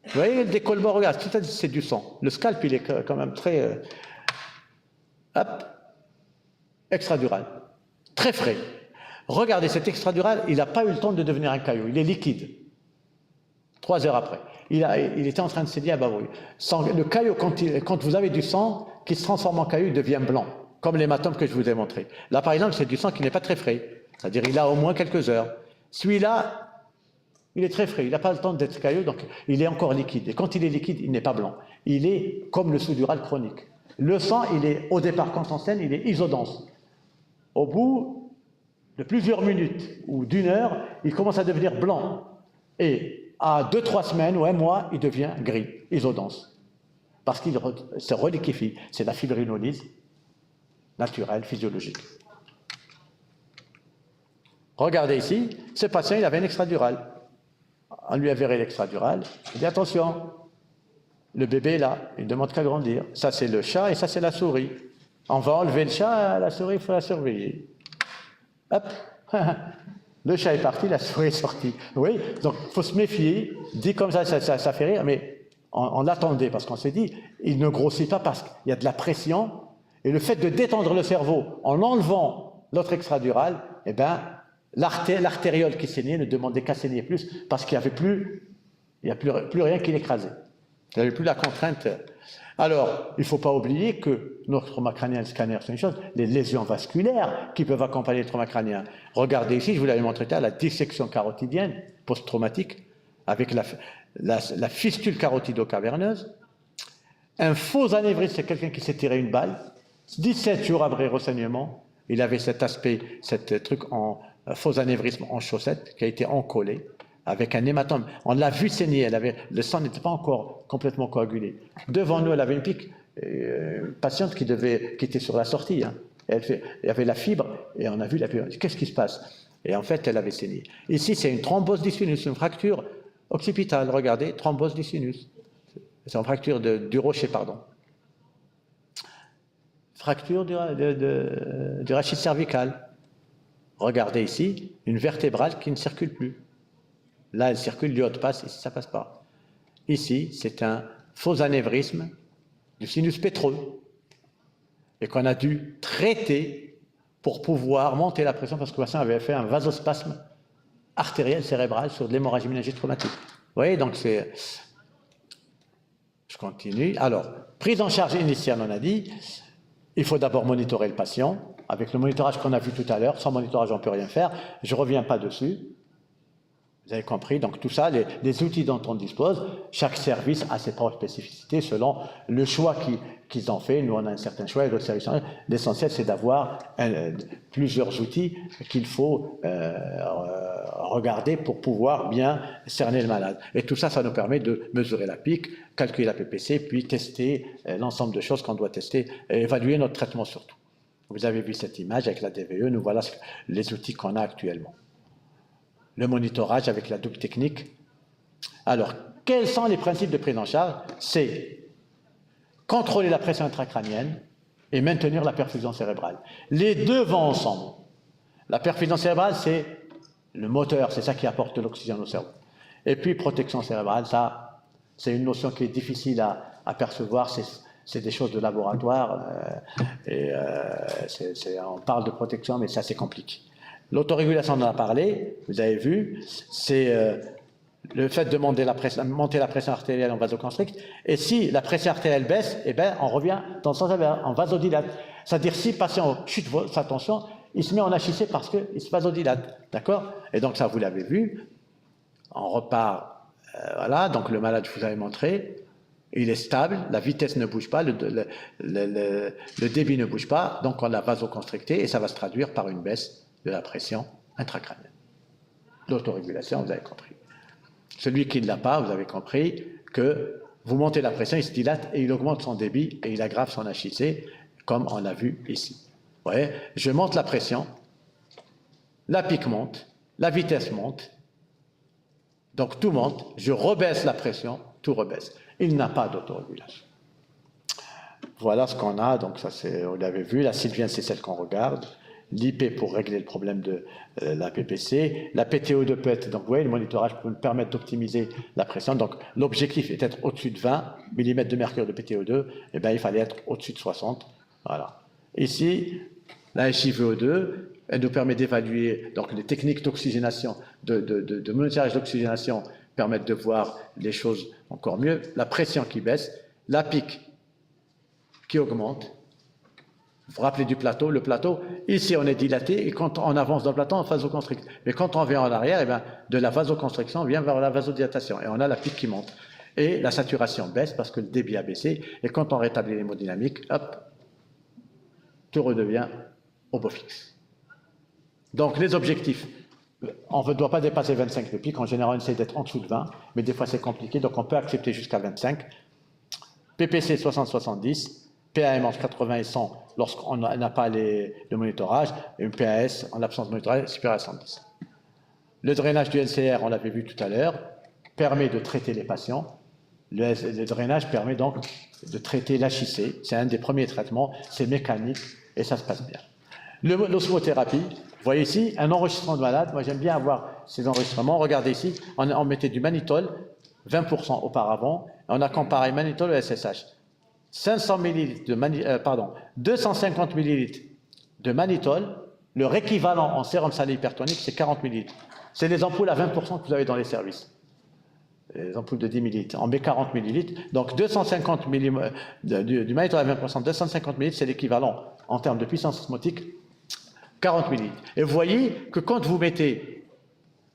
Vous voyez, le décollement, regarde, c'est du sang. Le scalp, il est quand même très... hop, extradural. Très frais. Regardez, cet extradural, il n'a pas eu le temps de devenir un caillou. Il est liquide. 3 heures après. Il était en train de saigner à bavouille. Le caillou, quand vous avez du sang qui se transforme en caillou, il devient blanc, comme l'hématome que je vous ai montré. Là, par exemple, c'est du sang qui n'est pas très frais. C'est-à-dire il a au moins quelques heures. Celui-là, il est très frais. Il n'a pas le temps d'être caillou, donc il est encore liquide. Et quand il est liquide, il n'est pas blanc. Il est comme le sous-dural chronique. Le sang, il est, au départ, quand on saigne, il est isodense. Au bout de plusieurs minutes ou d'une heure, il commence à devenir blanc. Et à 2-3 semaines ou un mois, il devient gris, isodense. Parce qu'il se reliquéfie. C'est la fibrinolyse naturelle, physiologique. Regardez ici, ce patient, il avait un extradural. On lui a verré l'extradural. Il dit attention, le bébé est là, il ne demande qu'à grandir. Ça, c'est le chat et ça, c'est la souris. On va enlever le chat, la souris, il faut la surveiller. Hop. Le chat est parti, la souris est sortie. Oui, donc il faut se méfier. Dit comme ça fait rire, mais on l'attendait parce qu'on s'est dit, il ne grossit pas parce qu'il y a de la pression. Et le fait de détendre le cerveau en enlevant l'autre extradural, eh ben, l'artériole qui saignait ne demandait qu'à saigner plus parce qu'il n'y a plus rien qui l'écrasait. Il n'y avait plus la contrainte. Alors, il ne faut pas oublier que notre trauma crânien, le scanner, c'est une chose, les lésions vasculaires qui peuvent accompagner le trauma crânien. Regardez ici, je vous l'avais montré là, la dissection carotidienne post-traumatique avec la fistule carotido-caverneuse. Un faux anévrisme, c'est quelqu'un qui s'est tiré une balle. 17 jours après renseignement, il avait cet aspect, cet truc en faux anévrisme en chaussette qui a été encollé avec un hématome. On l'a vu saigner, le sang n'était pas encore complètement coagulé. Devant nous, elle avait une pique, une patiente qui était sur la sortie. Hein. Il y avait la fibre, et on a vu la fibre. Qu'est-ce qui se passe? Et en fait, elle avait saigné. Ici, c'est une thrombose du sinus, une fracture occipitale. Regardez, thrombose du sinus. C'est une fracture du rocher, pardon. Fracture du rachis cervical. Regardez ici, une vertébrale qui ne circule plus. Là, elle circule, l'iode passe, ici, ça ne passe pas. Ici, c'est un faux anévrisme du sinus pétreux et qu'on a dû traiter pour pouvoir monter la pression parce que le patient avait fait un vasospasme artériel cérébral sur de l'hémorragie méningite traumatique. Vous voyez, donc c'est... Je continue. Alors, prise en charge initiale, on a dit, il faut d'abord monitorer le patient avec le monitorage qu'on a vu tout à l'heure. Sans monitorage, on ne peut rien faire. Je ne reviens pas dessus. Vous avez compris, donc tout ça, les outils dont on dispose, chaque service a ses propres spécificités selon le choix qu'ils ont fait. Nous, on a un certain choix et d'autres services. L'essentiel, c'est d'avoir plusieurs outils qu'il faut regarder pour pouvoir bien cerner le malade. Et tout ça, ça nous permet de mesurer la pique, calculer la PPC, puis tester l'ensemble de choses qu'on doit tester, et évaluer notre traitement surtout. Vous avez vu cette image avec la DVE, nous voilà les outils qu'on a actuellement. Le monitorage avec la double technique. Alors, quels sont les principes de prise en charge? C'est contrôler la pression intracrânienne et maintenir la perfusion cérébrale. Les deux vont ensemble. La perfusion cérébrale, c'est le moteur, c'est ça qui apporte de l'oxygène au cerveau. Et puis, protection cérébrale, ça, c'est une notion qui est difficile à percevoir, c'est des choses de laboratoire, on parle de protection, mais ça, c'est compliqué. L'autorégulation, on en a parlé, vous avez vu, c'est le fait de monter la pression artérielle en vasoconstricte. Et si la pression artérielle baisse, eh ben, on revient dans le sens inverse, en vasodilate. C'est-à-dire, si le patient chute sa tension, il se met en HIC parce qu'il se vasodilate. D'accord? Et donc, ça, vous l'avez vu. On repart, voilà, donc le malade, je vous avais montré, il est stable, la vitesse ne bouge pas, le débit ne bouge pas, donc on l'a vasoconstricté et ça va se traduire par une baisse de la pression intracrânienne. L'autorégulation, vous avez compris. Celui qui ne l'a pas, vous avez compris que vous montez la pression, il se dilate et il augmente son débit et il aggrave son HIC, comme on l'a vu ici. Vous voyez, je monte la pression, la pique monte, la vitesse monte, donc tout monte, je rebaisse la pression, tout rebaisse. Il n'a pas d'autorégulation. Voilà ce qu'on a, donc ça c'est, on l'avait vu, la sylvienne c'est celle qu'on regarde. l'IP pour régler le problème de la PPC. La PTO2 peut être, donc vous voyez, le monitorage peut nous permettre d'optimiser la pression. Donc l'objectif est d'être au-dessus de 20 mm de mercure de PTO2, et bien il fallait être au-dessus de 60. Voilà. Ici, la HIVO2, elle nous permet d'évaluer, donc les techniques d'oxygénation, de monitorage d'oxygénation permettent de voir les choses encore mieux. La pression qui baisse, la pique qui augmente. Vous vous rappelez du plateau, le plateau, ici on est dilaté et quand on avance dans le plateau, on vasoconstricte. Mais quand on vient en arrière, eh bien, de la vasoconstriction, on vient vers la vasodilatation et on a la pique qui monte. Et la saturation baisse parce que le débit a baissé et quand on rétablit l'hémodynamique, hop, tout redevient au beau fixe. Donc les objectifs, on ne doit pas dépasser 25 de pique, en général on essaie d'être en dessous de 20, mais des fois c'est compliqué, donc on peut accepter jusqu'à 25. PPC 60-70, PAM entre 80 et 100 lorsqu'on n'a pas le monitorage, et une PAS en l'absence de monitorage supérieur à 110. Le drainage du LCR, on l'avait vu tout à l'heure, permet de traiter les patients. Le drainage permet donc de traiter l'HIC, c'est un des premiers traitements, c'est mécanique et ça se passe bien. L'osmothérapie, vous voyez ici un enregistrement de malade, moi j'aime bien avoir ces enregistrements, regardez ici, on mettait du mannitol, 20% auparavant, et on a comparé mannitol et SSH. 500 ml de 250 ml de mannitol, leur équivalent en sérum salé hypertonique, c'est 40 ml. C'est les ampoules à 20% que vous avez dans les services. Les ampoules de 10 ml. On met 40 ml. Donc 250 ml du mannitol à 20%, 250 ml, c'est l'équivalent en termes de puissance osmotique, 40 ml. Et vous voyez que quand vous mettez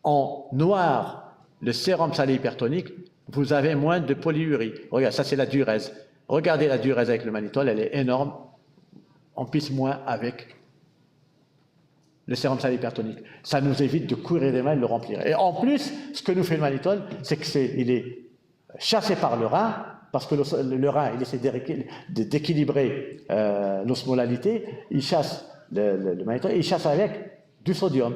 en noir le sérum salé hypertonique, vous avez moins de polyurie. Regarde, ça c'est la diurèse. Regardez la diurèse avec le mannitol, elle est énorme. On pisse moins avec le sérum salé hypertonique. Ça nous évite de courir des mains et de le remplir. Et en plus, ce que nous fait le mannitol, c'est qu'il est chassé par le rein, parce que le rein, il essaie d'équilibrer l'osmolalité, il chasse le mannitol, et il chasse avec du sodium.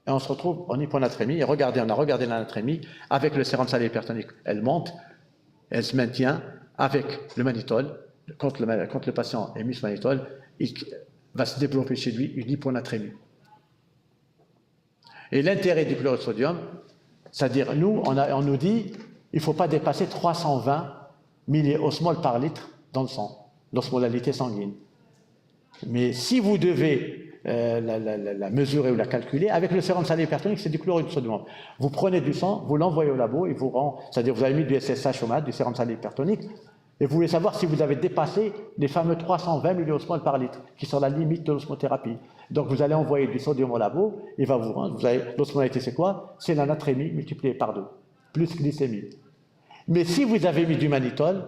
Et on se retrouve en hyponatrémie. Et regardez, on a regardé la natrémie avec le sérum salé hypertonique. Elle monte, elle se maintient avec le mannitol. Quand le patient est mis sous mannitol, il va se développer chez lui une hyponatrémie. Et l'intérêt du chlorure de sodium, c'est-à-dire, nous, on nous dit il ne faut pas dépasser 320 milliosmoles par litre dans le sang, l'osmolalité sanguine. Mais si vous devez la mesurer ou la calculer, avec le sérum salé hypertonique, c'est du chlorure de sodium. Vous prenez du sang, vous l'envoyez au labo, il vous rend, c'est-à-dire vous avez mis du SSH au mat, du sérum salé hypertonique, et vous voulez savoir si vous avez dépassé les fameux 320 milliosmoles par litre, qui sont la limite de l'osmothérapie. Donc vous allez envoyer du sodium au labo, il va vous rendre, l'osmolalité c'est quoi? C'est la natrémie multipliée par 2, plus glycémie. Mais si vous avez mis du mannitol,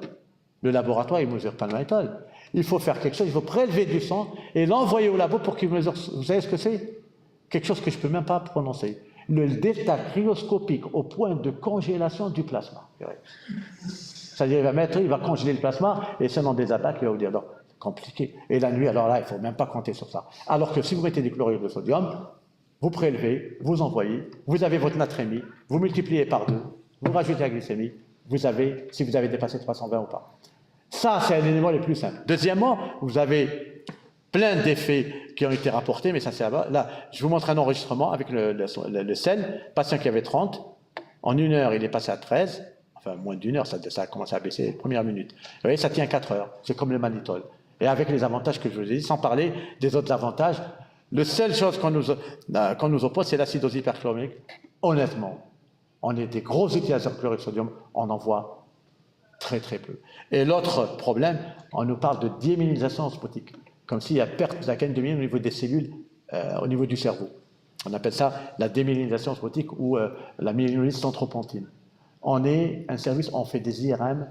le laboratoire il ne mesure pas le mannitol. Il faut faire quelque chose, il faut prélever du sang et l'envoyer au labo pour qu'il mesure. Vous savez ce que c'est? Quelque chose que je ne peux même pas prononcer. Le delta cryoscopique au point de congélation du plasma. C'est-à-dire il va congeler le plasma et selon des attaques, il va vous dire, non, c'est compliqué. Et la nuit, alors là, il ne faut même pas compter sur ça. Alors que si vous mettez du chlorure de sodium, vous prélevez, vous envoyez, vous avez votre natrémie, vous multipliez par 2, vous rajoutez la glycémie, vous avez, si vous avez dépassé 320 ou pas. Ça, c'est un élément le plus simple. Deuxièmement, vous avez plein d'effets qui ont été rapportés, mais ça c'est là. Je vous montre un enregistrement avec le sel, patient qui avait 30, en 1 heure, il est passé à 13, enfin moins d'1 heure, ça a commencé à baisser les premières minutes. Vous voyez, ça tient 4 heures, c'est comme le mannitol. Et avec les avantages que je vous ai dit, sans parler des autres avantages, la seule chose qu'on nous oppose, c'est l'acidose hyperchlorique. Honnêtement, on est des gros utilisateurs de chlorure de sodium, on en voit très très peu. Et l'autre problème, on nous parle de démyélinisation osmotique, comme s'il y a perte de la canne de myéline au niveau des cellules, au niveau du cerveau. On appelle ça la démyélinisation osmotique ou la myélinolose centropontine. On est un service, on fait des IRM.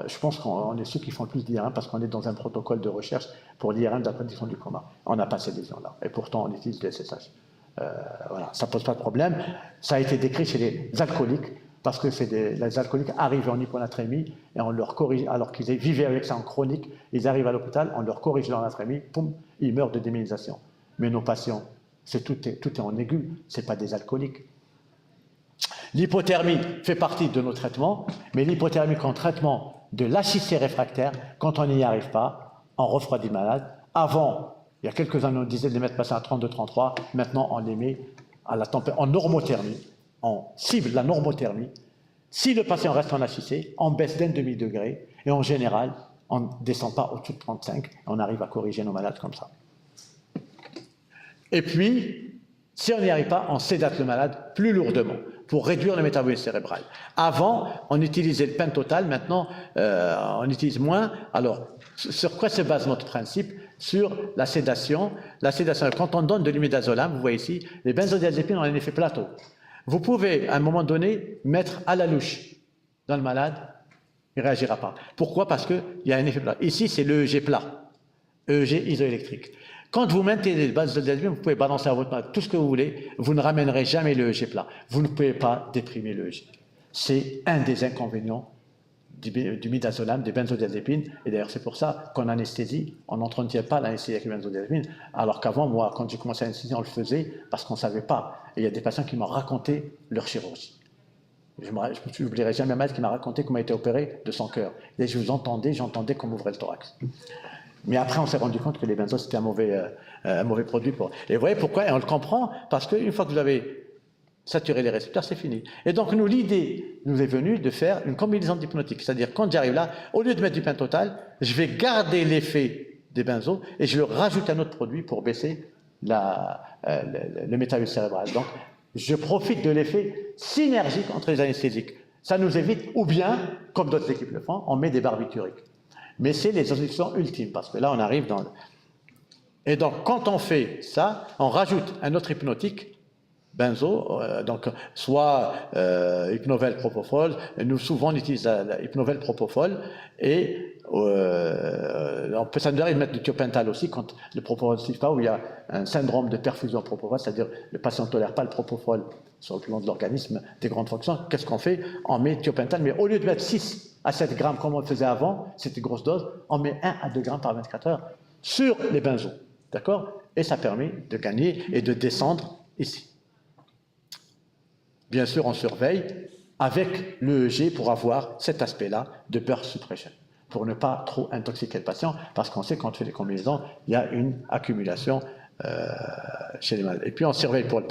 Je pense qu'on est ceux qui font le plus d'IRM parce qu'on est dans un protocole de recherche pour l'IRM de la prédiction du coma. On n'a pas ces lésions-là. Et pourtant, on utilise le SSH. Voilà, ça ne pose pas de problème. Ça a été décrit chez les alcooliques, parce que les alcooliques arrivent en hyponatrémie et on leur corrige, alors qu'ils vivaient avec ça en chronique, ils arrivent à l'hôpital, on leur corrige leur natrémie, poum, ils meurent de démyélinisation. Mais nos patients, tout est en aigu, ce n'est pas des alcooliques. L'hypothermie fait partie de nos traitements, mais l'hypothermie en traitement de l'HIC réfractaire, quand on n'y arrive pas, on refroidit le malade. Avant, Il y a quelques années, on disait de les mettre passer à 32-33. Maintenant, on les met à la température, en normothermie. On cible la normothermie. Si le patient reste en HIC, on baisse d'un demi-degré. Et en général, on ne descend pas au-dessus de 35. On arrive à corriger nos malades comme ça. Et puis, si on n'y arrive pas, on sédate le malade plus lourdement pour réduire le métabolisme cérébral. Avant, on utilisait le pentotal. Maintenant, on utilise moins. Alors, sur quoi se base notre principe? Sur la sédation. La sédation, quand on donne de l'imidazolame, vous voyez ici, les benzodiazépines ont un effet plateau. Vous pouvez, à un moment donné, mettre à la louche dans le malade, il ne réagira pas. Pourquoi? Parce qu'il y a un effet plat. Ici, c'est l'EEG plat, EEG isoélectrique. Quand vous maintenez des benzodiazépines, vous pouvez balancer à votre malade tout ce que vous voulez, vous ne ramènerez jamais l'EEG plat. Vous ne pouvez pas déprimer l'EEG. C'est un des inconvénients du midazolam, des benzodiazépines, et d'ailleurs c'est pour ça qu'en anesthésie, on n'entretient pas l'anesthésie avec les benzodiazépines, alors qu'avant, moi, quand j'ai commencé à anesthésier, on le faisait parce qu'on ne savait pas. Et il y a des patients qui m'ont raconté leur chirurgie. Je n'oublierai jamais un malade qui m'a raconté comment il a été opéré de son cœur. Et je vous entendais, j'entendais qu'on m'ouvrait le thorax. Mais après, on s'est rendu compte que les benzos, c'était un mauvais produit. Et vous voyez pourquoi? Et on le comprend, parce qu'une fois que vous avez saturer les récepteurs, c'est fini. Et donc, nous, l'idée nous est venue de faire une combinaison d'hypnotique. C'est-à-dire, quand j'arrive là, au lieu de mettre du pentotal, je vais garder l'effet des benzos et je leur rajoute un autre produit pour baisser le métabolisme cérébral. Donc, je profite de l'effet synergique entre les anesthésiques. Ça nous évite, ou bien, comme d'autres équipes le font, on met des barbituriques. Mais c'est les solutions ultimes, parce que là, on arrive dans... Et donc, quand on fait ça, on rajoute un autre hypnotique, benzo, donc soit hypnovel propofol. Nous souvent on utilise la hypnovel propofol et ça nous arrive de mettre du thiopental aussi quand le propofol ne suffit pas, où il y a un syndrome de perfusion propofol, c'est-à-dire le patient ne tolère pas le propofol sur le plan de l'organisme des grandes fonctions. Qu'est-ce qu'on fait? On met thiopental, mais au lieu de mettre 6 à 7 grammes comme on le faisait avant, c'était grosse dose, on met 1 à 2 grammes par 24 heures sur les benzos, d'accord? Et ça permet de gagner et de descendre ici. Bien sûr, on surveille avec l'EEG pour avoir cet aspect-là de burst suppression, pour ne pas trop intoxiquer le patient, parce qu'on sait quand on fait des combinaisons, il y a une accumulation chez les malades. Et puis on surveille pour le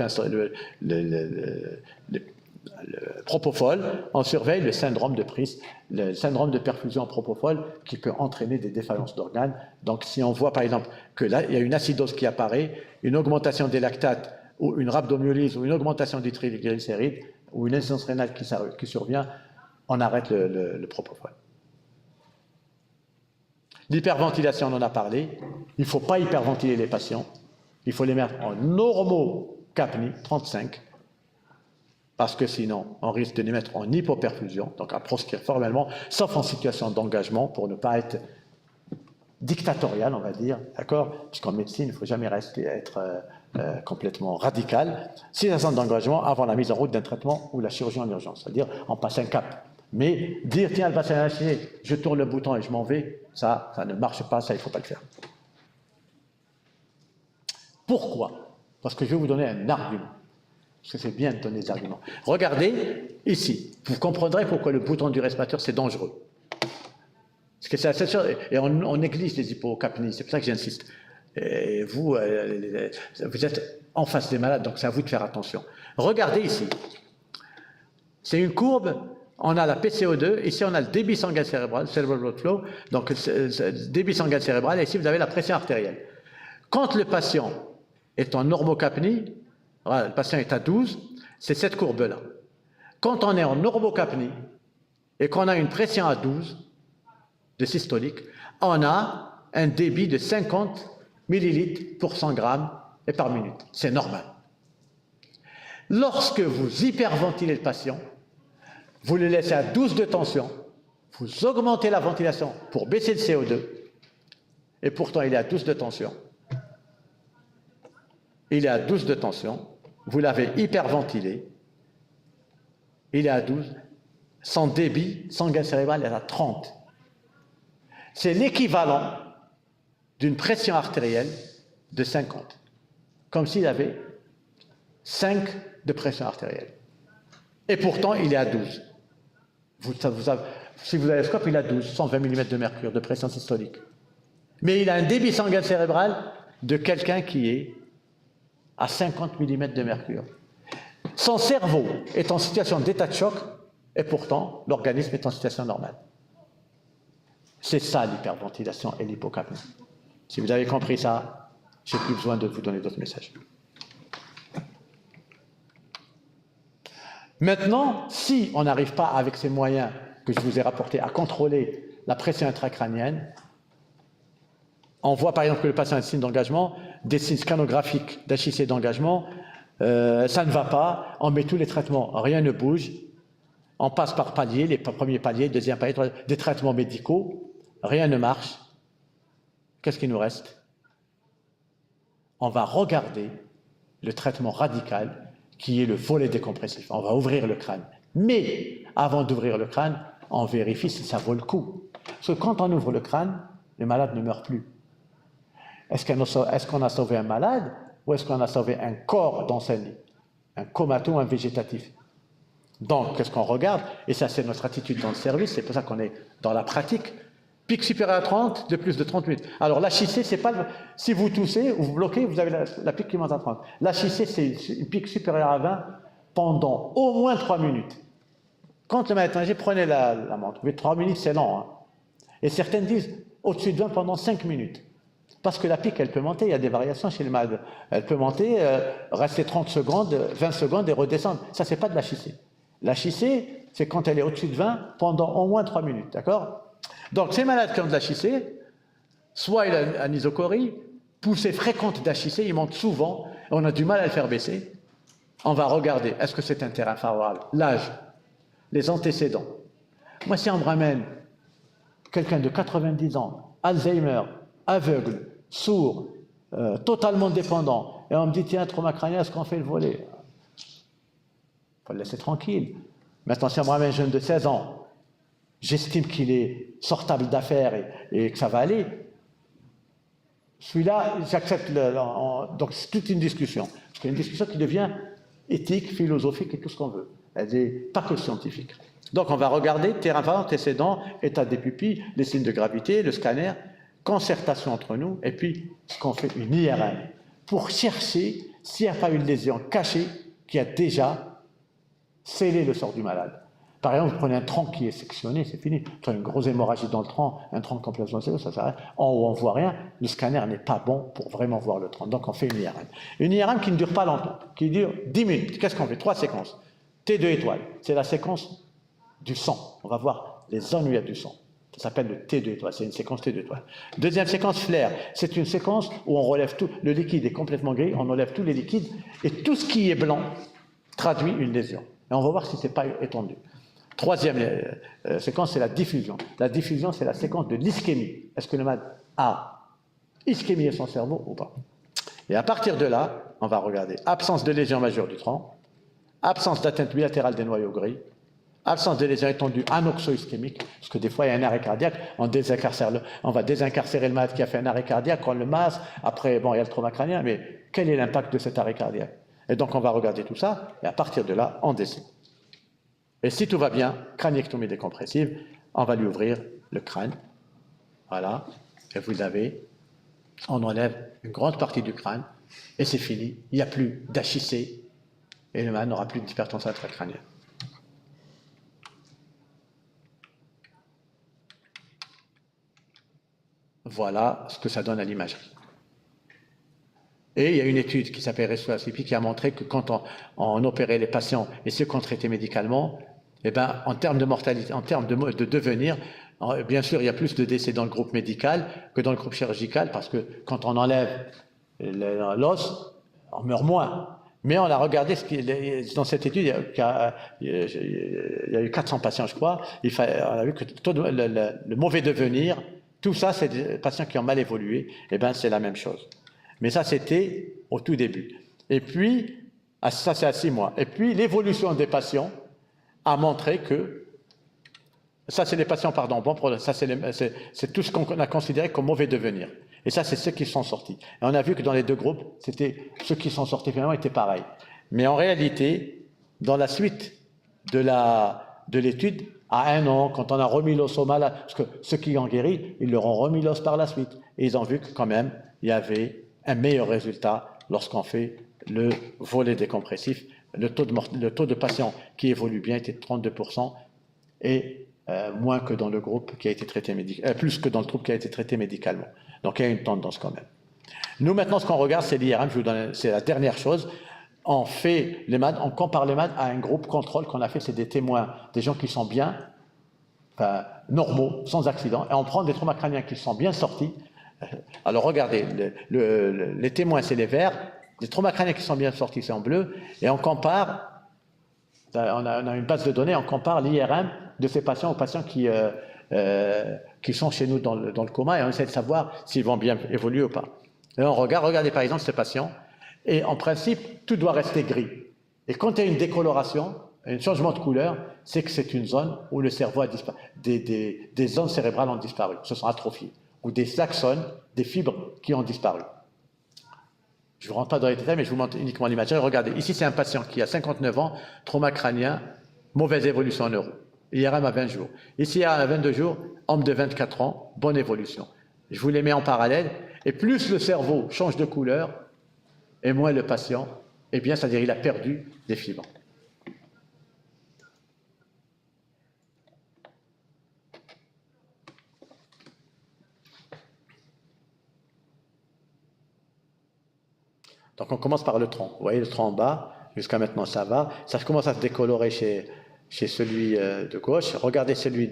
propofol, on surveille le syndrome de prise, le syndrome de perfusion en propofol qui peut entraîner des défaillances d'organes. Donc si on voit par exemple que là, il y a une acidose qui apparaît, une augmentation des lactates, ou une rhabdomyolyse, ou une augmentation du triglycéride, ou une insuffisance rénale qui survient, on arrête le propofol. L'hyperventilation, on en a parlé. Il ne faut pas hyperventiler les patients. Il faut les mettre en normocapnie, 35, parce que sinon, on risque de les mettre en hypoperfusion, donc à proscrire formellement, sauf en situation d'engagement, pour ne pas être dictatorial, on va dire, d'accord? Puisqu'en médecine, il ne faut jamais être complètement radical. 6 ans d'engagement avant la mise en route d'un traitement ou la chirurgie en urgence, c'est-à-dire on passe un cap. Mais dire, tiens, le patient est inchiné, je tourne le bouton et je m'en vais, ça ne marche pas, ça, il ne faut pas le faire. Pourquoi? Parce que je vais vous donner un argument. Parce que c'est bien de donner des arguments. Regardez ici, vous comprendrez pourquoi le bouton du respirateur, c'est dangereux. Parce que c'est la seule chose, et on néglige les hypocapnies, c'est pour ça que j'insiste. Et vous êtes en face des malades, donc c'est à vous de faire attention. Regardez ici. C'est une courbe, on a la PCO2, ici on a le débit sanguin cérébral, cerebral blood flow, donc débit sanguin cérébral, et ici vous avez la pression artérielle. Quand le patient est en normocapnie, voilà, le patient est à 12, c'est cette courbe-là. Quand on est en normocapnie et qu'on a une pression à 12 de systolique, on a un débit de 50 millilitres pour 100 grammes et par minute. C'est normal. Lorsque vous hyperventilez le patient, vous le laissez à 12 de tension, vous augmentez la ventilation pour baisser le CO2, et pourtant il est à 12 de tension. Il est à 12 de tension, vous l'avez hyperventilé, il est à 12, son débit sanguin cérébral est à 30. C'est l'équivalent d'une pression artérielle de 50, comme s'il avait 5 de pression artérielle. Et pourtant, il est à 12. Si vous avez le scope, il a 12, 120 mm de mercure de pression systolique. Mais il a un débit sanguin cérébral de quelqu'un qui est à 50 mm de mercure. Son cerveau est en situation d'état de choc et pourtant l'organisme est en situation normale. C'est ça l'hyperventilation et l'hypocapnie. Si vous avez compris ça, je n'ai plus besoin de vous donner d'autres messages. Maintenant, si on n'arrive pas avec ces moyens que je vous ai rapportés à contrôler la pression intracrânienne, on voit par exemple que le patient a des signes d'engagement, des signes scanographiques d'HIC d'engagement, ça ne va pas, on met tous les traitements, rien ne bouge, on passe par paliers, les premiers paliers, deuxième palier, des traitements médicaux, rien ne marche. Qu'est-ce qu'il nous reste? On va regarder le traitement radical qui est le volet décompressif. On va ouvrir le crâne. Mais avant d'ouvrir le crâne, on vérifie si ça vaut le coup. Parce que quand on ouvre le crâne, le malade ne meurt plus. Est-ce qu'on a sauvé un malade ou est-ce qu'on a sauvé un corps dans sa vie? Un comateux ou un végétatif? Donc, qu'est-ce qu'on regarde? Et ça, c'est notre attitude dans le service, c'est pour ça qu'on est dans la pratique. Pic supérieur à 30, de plus de 30 minutes. Alors, l'HIC, c'est pas... Si vous toussez ou vous bloquez, vous avez la pique qui monte à 30. L'HIC, c'est une pique supérieure à 20 pendant au moins 3 minutes. Quand le malade est âgé, prenez la montre. Mais 3 minutes, c'est lent. Hein. Et certaines disent au-dessus de 20 pendant 5 minutes. Parce que la pique, elle peut monter, il y a des variations chez le malade. Elle peut monter, rester 30 secondes, 20 secondes et redescendre. Ça, c'est pas de l'HIC. L'HIC, c'est quand elle est au-dessus de 20 pendant au moins 3 minutes. D'accord? Donc, ces malades qui ont de l'HIC, soit il a une isochorie, poussée fréquente d'HIC, il monte souvent, et on a du mal à le faire baisser. On va regarder, est-ce que c'est un terrain favorable? L'âge, les antécédents. Moi, si on me ramène quelqu'un de 90 ans, Alzheimer, aveugle, sourd, totalement dépendant, et on me dit, tiens, trauma crânien, est-ce qu'on fait le volet? Il faut le laisser tranquille. Maintenant, si on me ramène un jeune de 16 ans, j'estime qu'il est sortable d'affaires et que ça va aller. Celui-là, j'accepte. Donc, c'est toute une discussion. C'est une discussion qui devient éthique, philosophique et tout ce qu'on veut. Elle n'est pas que scientifique. Donc, on va regarder terrain antécédent, état des pupilles, les signes de gravité, le scanner, concertation entre nous, et puis ce qu'on fait, une IRM, pour chercher s'il n'y a pas une lésion cachée qui a déjà scellé le sort du malade. Par exemple, vous prenez un tronc qui est sectionné, c'est fini. Vous prenez une grosse hémorragie dans le tronc, un tronc complètement sectionné, ça s'arrête. En haut, on ne voit rien. Le scanner n'est pas bon pour vraiment voir le tronc. Donc, on fait une IRM. Une IRM qui ne dure pas longtemps, qui dure 10 minutes. Qu'est-ce qu'on fait? 3 séquences. T2 étoiles. C'est la séquence du sang. On va voir les ennuis du sang. Ça s'appelle le T2 étoiles. C'est une séquence T2 étoiles. Deuxième séquence, flair. C'est une séquence où on relève tout. Le liquide est complètement gris, on enlève tous les liquides et tout ce qui est blanc traduit une lésion. Et on va voir si ce n'est pas étendu. Troisième séquence, c'est la diffusion. La diffusion, c'est la séquence de l'ischémie. Est-ce que le malade a ischémié son cerveau ou pas? Et à partir de là, on va regarder absence de lésion majeure du tronc, absence d'atteinte bilatérale des noyaux gris, absence de lésion étendue anoxo-ischémique, parce que des fois, il y a un arrêt cardiaque, on va désincarcérer le malade qui a fait un arrêt cardiaque, on le masse, après, bon, il y a le trauma crânien, mais quel est l'impact de cet arrêt cardiaque? Et donc, on va regarder tout ça, et à partir de là, on décide. Et si tout va bien, crâniectomie décompressive, on va lui ouvrir le crâne. Voilà. Et vous avez, on enlève une grande partie du crâne, et c'est fini. Il n'y a plus d'HIC, et le malade n'aura plus d'hypertension intracrânienne. Voilà ce que ça donne à l'imagerie. Et il y a une étude qui s'appelle Ressources qui a montré que quand on opérait les patients et ceux qu'on traitait médicalement, eh ben, en termes de mortalité, en termes de devenir, bien sûr, il y a plus de décès dans le groupe médical que dans le groupe chirurgical, parce que quand on enlève l'os, on meurt moins. Mais on a regardé, dans cette étude, il y a eu 400 patients, je crois, on a vu que le mauvais devenir, tout ça, c'est des patients qui ont mal évolué, eh ben, c'est la même chose. Mais ça, c'était au tout début. Et puis, ça, c'est à 6 mois. Et puis, l'évolution des patients a montré que, ça, c'est les patients, pardon, bon, ça, c'est tout ce qu'on a considéré comme mauvais devenir. Et ça, c'est ceux qui sont sortis. Et on a vu que dans les deux groupes, c'était ceux qui sont sortis finalement étaient pareils. Mais en réalité, dans la suite de l'étude, à 1 an, quand on a remis l'os au malade, parce que ceux qui ont guéri, ils leur ont remis l'os par la suite. Et ils ont vu que quand même, il y avait un meilleur résultat lorsqu'on fait le volet décompressif. Le taux de patients qui évolue bien était de 32% et moins que dans le groupe qui a été traité plus que dans le groupe qui a été traité médicalement. Donc il y a une tendance quand même. Nous maintenant, ce qu'on regarde, c'est l'IRM. C'est la dernière chose. On fait les MAD, on compare les MAD à un groupe contrôle qu'on a fait, c'est des témoins, des gens qui sont bien, enfin, normaux, sans accident, et on prend des traumas crâniens qui sont bien sortis. Alors regardez, les témoins c'est les verts, les traumas crâniens qui sont bien sortis c'est en bleu, et on compare, on a une base de données, on compare l'IRM de ces patients aux patients qui sont chez nous dans le coma, et on essaie de savoir s'ils vont bien évoluer ou pas. Et on regardez par exemple ces patients, et en principe, tout doit rester gris. Et quand il y a une décoloration, un changement de couleur, c'est que c'est une zone où le cerveau a disparu. Des zones cérébrales ont disparu, se sont atrophiées, ou des axones, des fibres qui ont disparu. Je ne vous rentre pas dans les détails, mais je vous montre uniquement l'image. Regardez, ici c'est un patient qui a 59 ans, trauma crânien, mauvaise évolution en neuro. IRM à 20 jours. Ici à 22 jours, homme de 24 ans, bonne évolution. Je vous les mets en parallèle, et plus le cerveau change de couleur, et moins le patient, eh bien, c'est-à-dire il a perdu des fibres. Donc on commence par le tronc. Vous voyez le tronc en bas, jusqu'à maintenant ça va. Ça commence à se décolorer chez celui de gauche. Regardez celui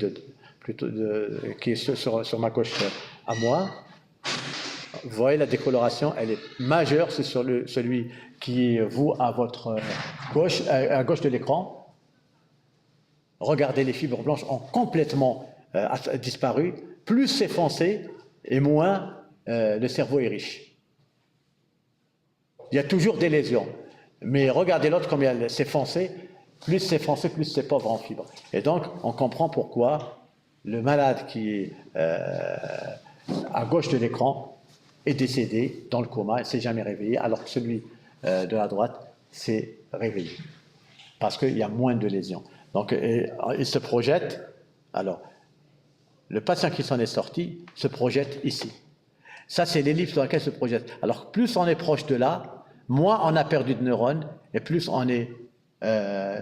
qui est sur ma gauche à moi. Vous voyez la décoloration, elle est majeure, c'est sur celui qui est vous à votre gauche, à gauche de l'écran. Regardez, les fibres blanches ont complètement disparu. Plus c'est foncé et moins le cerveau est riche. Il y a toujours des lésions, mais regardez l'autre combien c'est foncé. Plus c'est foncé, plus c'est pauvre en fibres. Et donc, on comprend pourquoi le malade qui est à gauche de l'écran est décédé dans le coma et ne s'est jamais réveillé, alors que celui de la droite s'est réveillé. Parce qu'il y a moins de lésions. Donc, il se projette. Alors, le patient qui s'en est sorti se projette ici. Ça, c'est l'ellipse dans laquelle se projette. Alors, plus on est proche de là, moins on a perdu de neurones et plus on est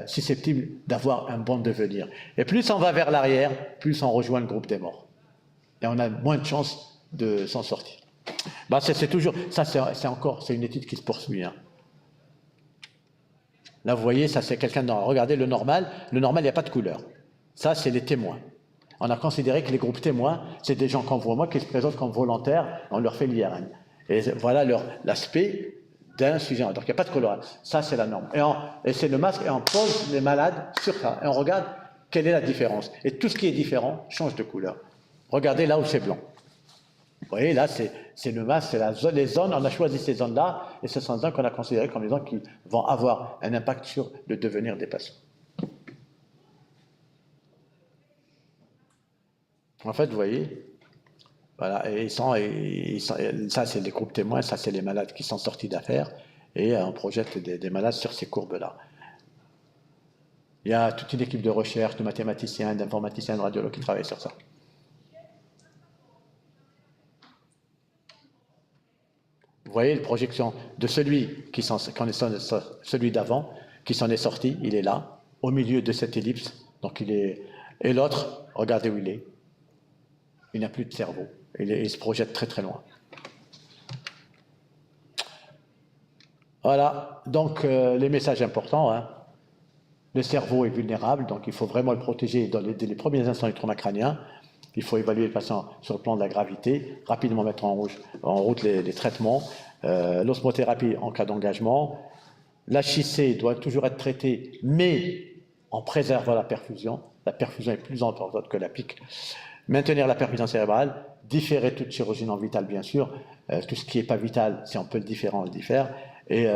susceptible d'avoir un bon devenir. Et plus on va vers l'arrière, plus on rejoint le groupe des morts. Et on a moins de chances de s'en sortir. Ben, c'est toujours, ça c'est une étude qui se poursuit. Hein. Là, vous voyez, ça c'est quelqu'un dans. Regardez le normal, il n'y a pas de couleur. Ça, c'est les témoins. On a considéré que les groupes témoins, c'est des gens qu'on voit moi qui se présentent comme volontaires, on leur fait l'IRM. Et voilà l'aspect d'un sujet. Donc il n'y a pas de couleur. Ça, c'est la norme. Et c'est le masque, et on pose les malades sur ça. Et on regarde quelle est la différence. Et tout ce qui est différent change de couleur. Regardez là où c'est blanc. Vous voyez, là, c'est le masque, c'est les zones, on a choisi ces zones-là, et ce sont les zones qu'on a considérées comme les zones qui vont avoir un impact sur le devenir des patients. En fait, vous voyez, voilà, et ça c'est les groupes témoins, ça c'est les malades qui sont sortis d'affaires, et on projette des malades sur ces courbes-là. Il y a toute une équipe de recherche, de mathématiciens, d'informaticiens, de radiologues qui travaillent sur ça. Vous voyez la projection de celui celui d'avant, qui s'en est sorti, il est là, au milieu de cette ellipse, donc il est, et l'autre, regardez où il est. Il n'a plus de cerveau. Il se projette très très loin. Voilà, donc les messages importants. Hein. Le cerveau est vulnérable, donc il faut vraiment le protéger dès les premiers instants du trauma crânien. Il faut évaluer le patient sur le plan de la gravité, rapidement mettre en route les traitements, l'osmothérapie en cas d'engagement. L'HIC doit toujours être traité, mais en préservant la perfusion. La perfusion est plus importante que la PIC. Maintenir la perfusion cérébrale, différer toute chirurgie non vitale, bien sûr. Tout ce qui n'est pas vital, si on peut le différer, on le diffère. Et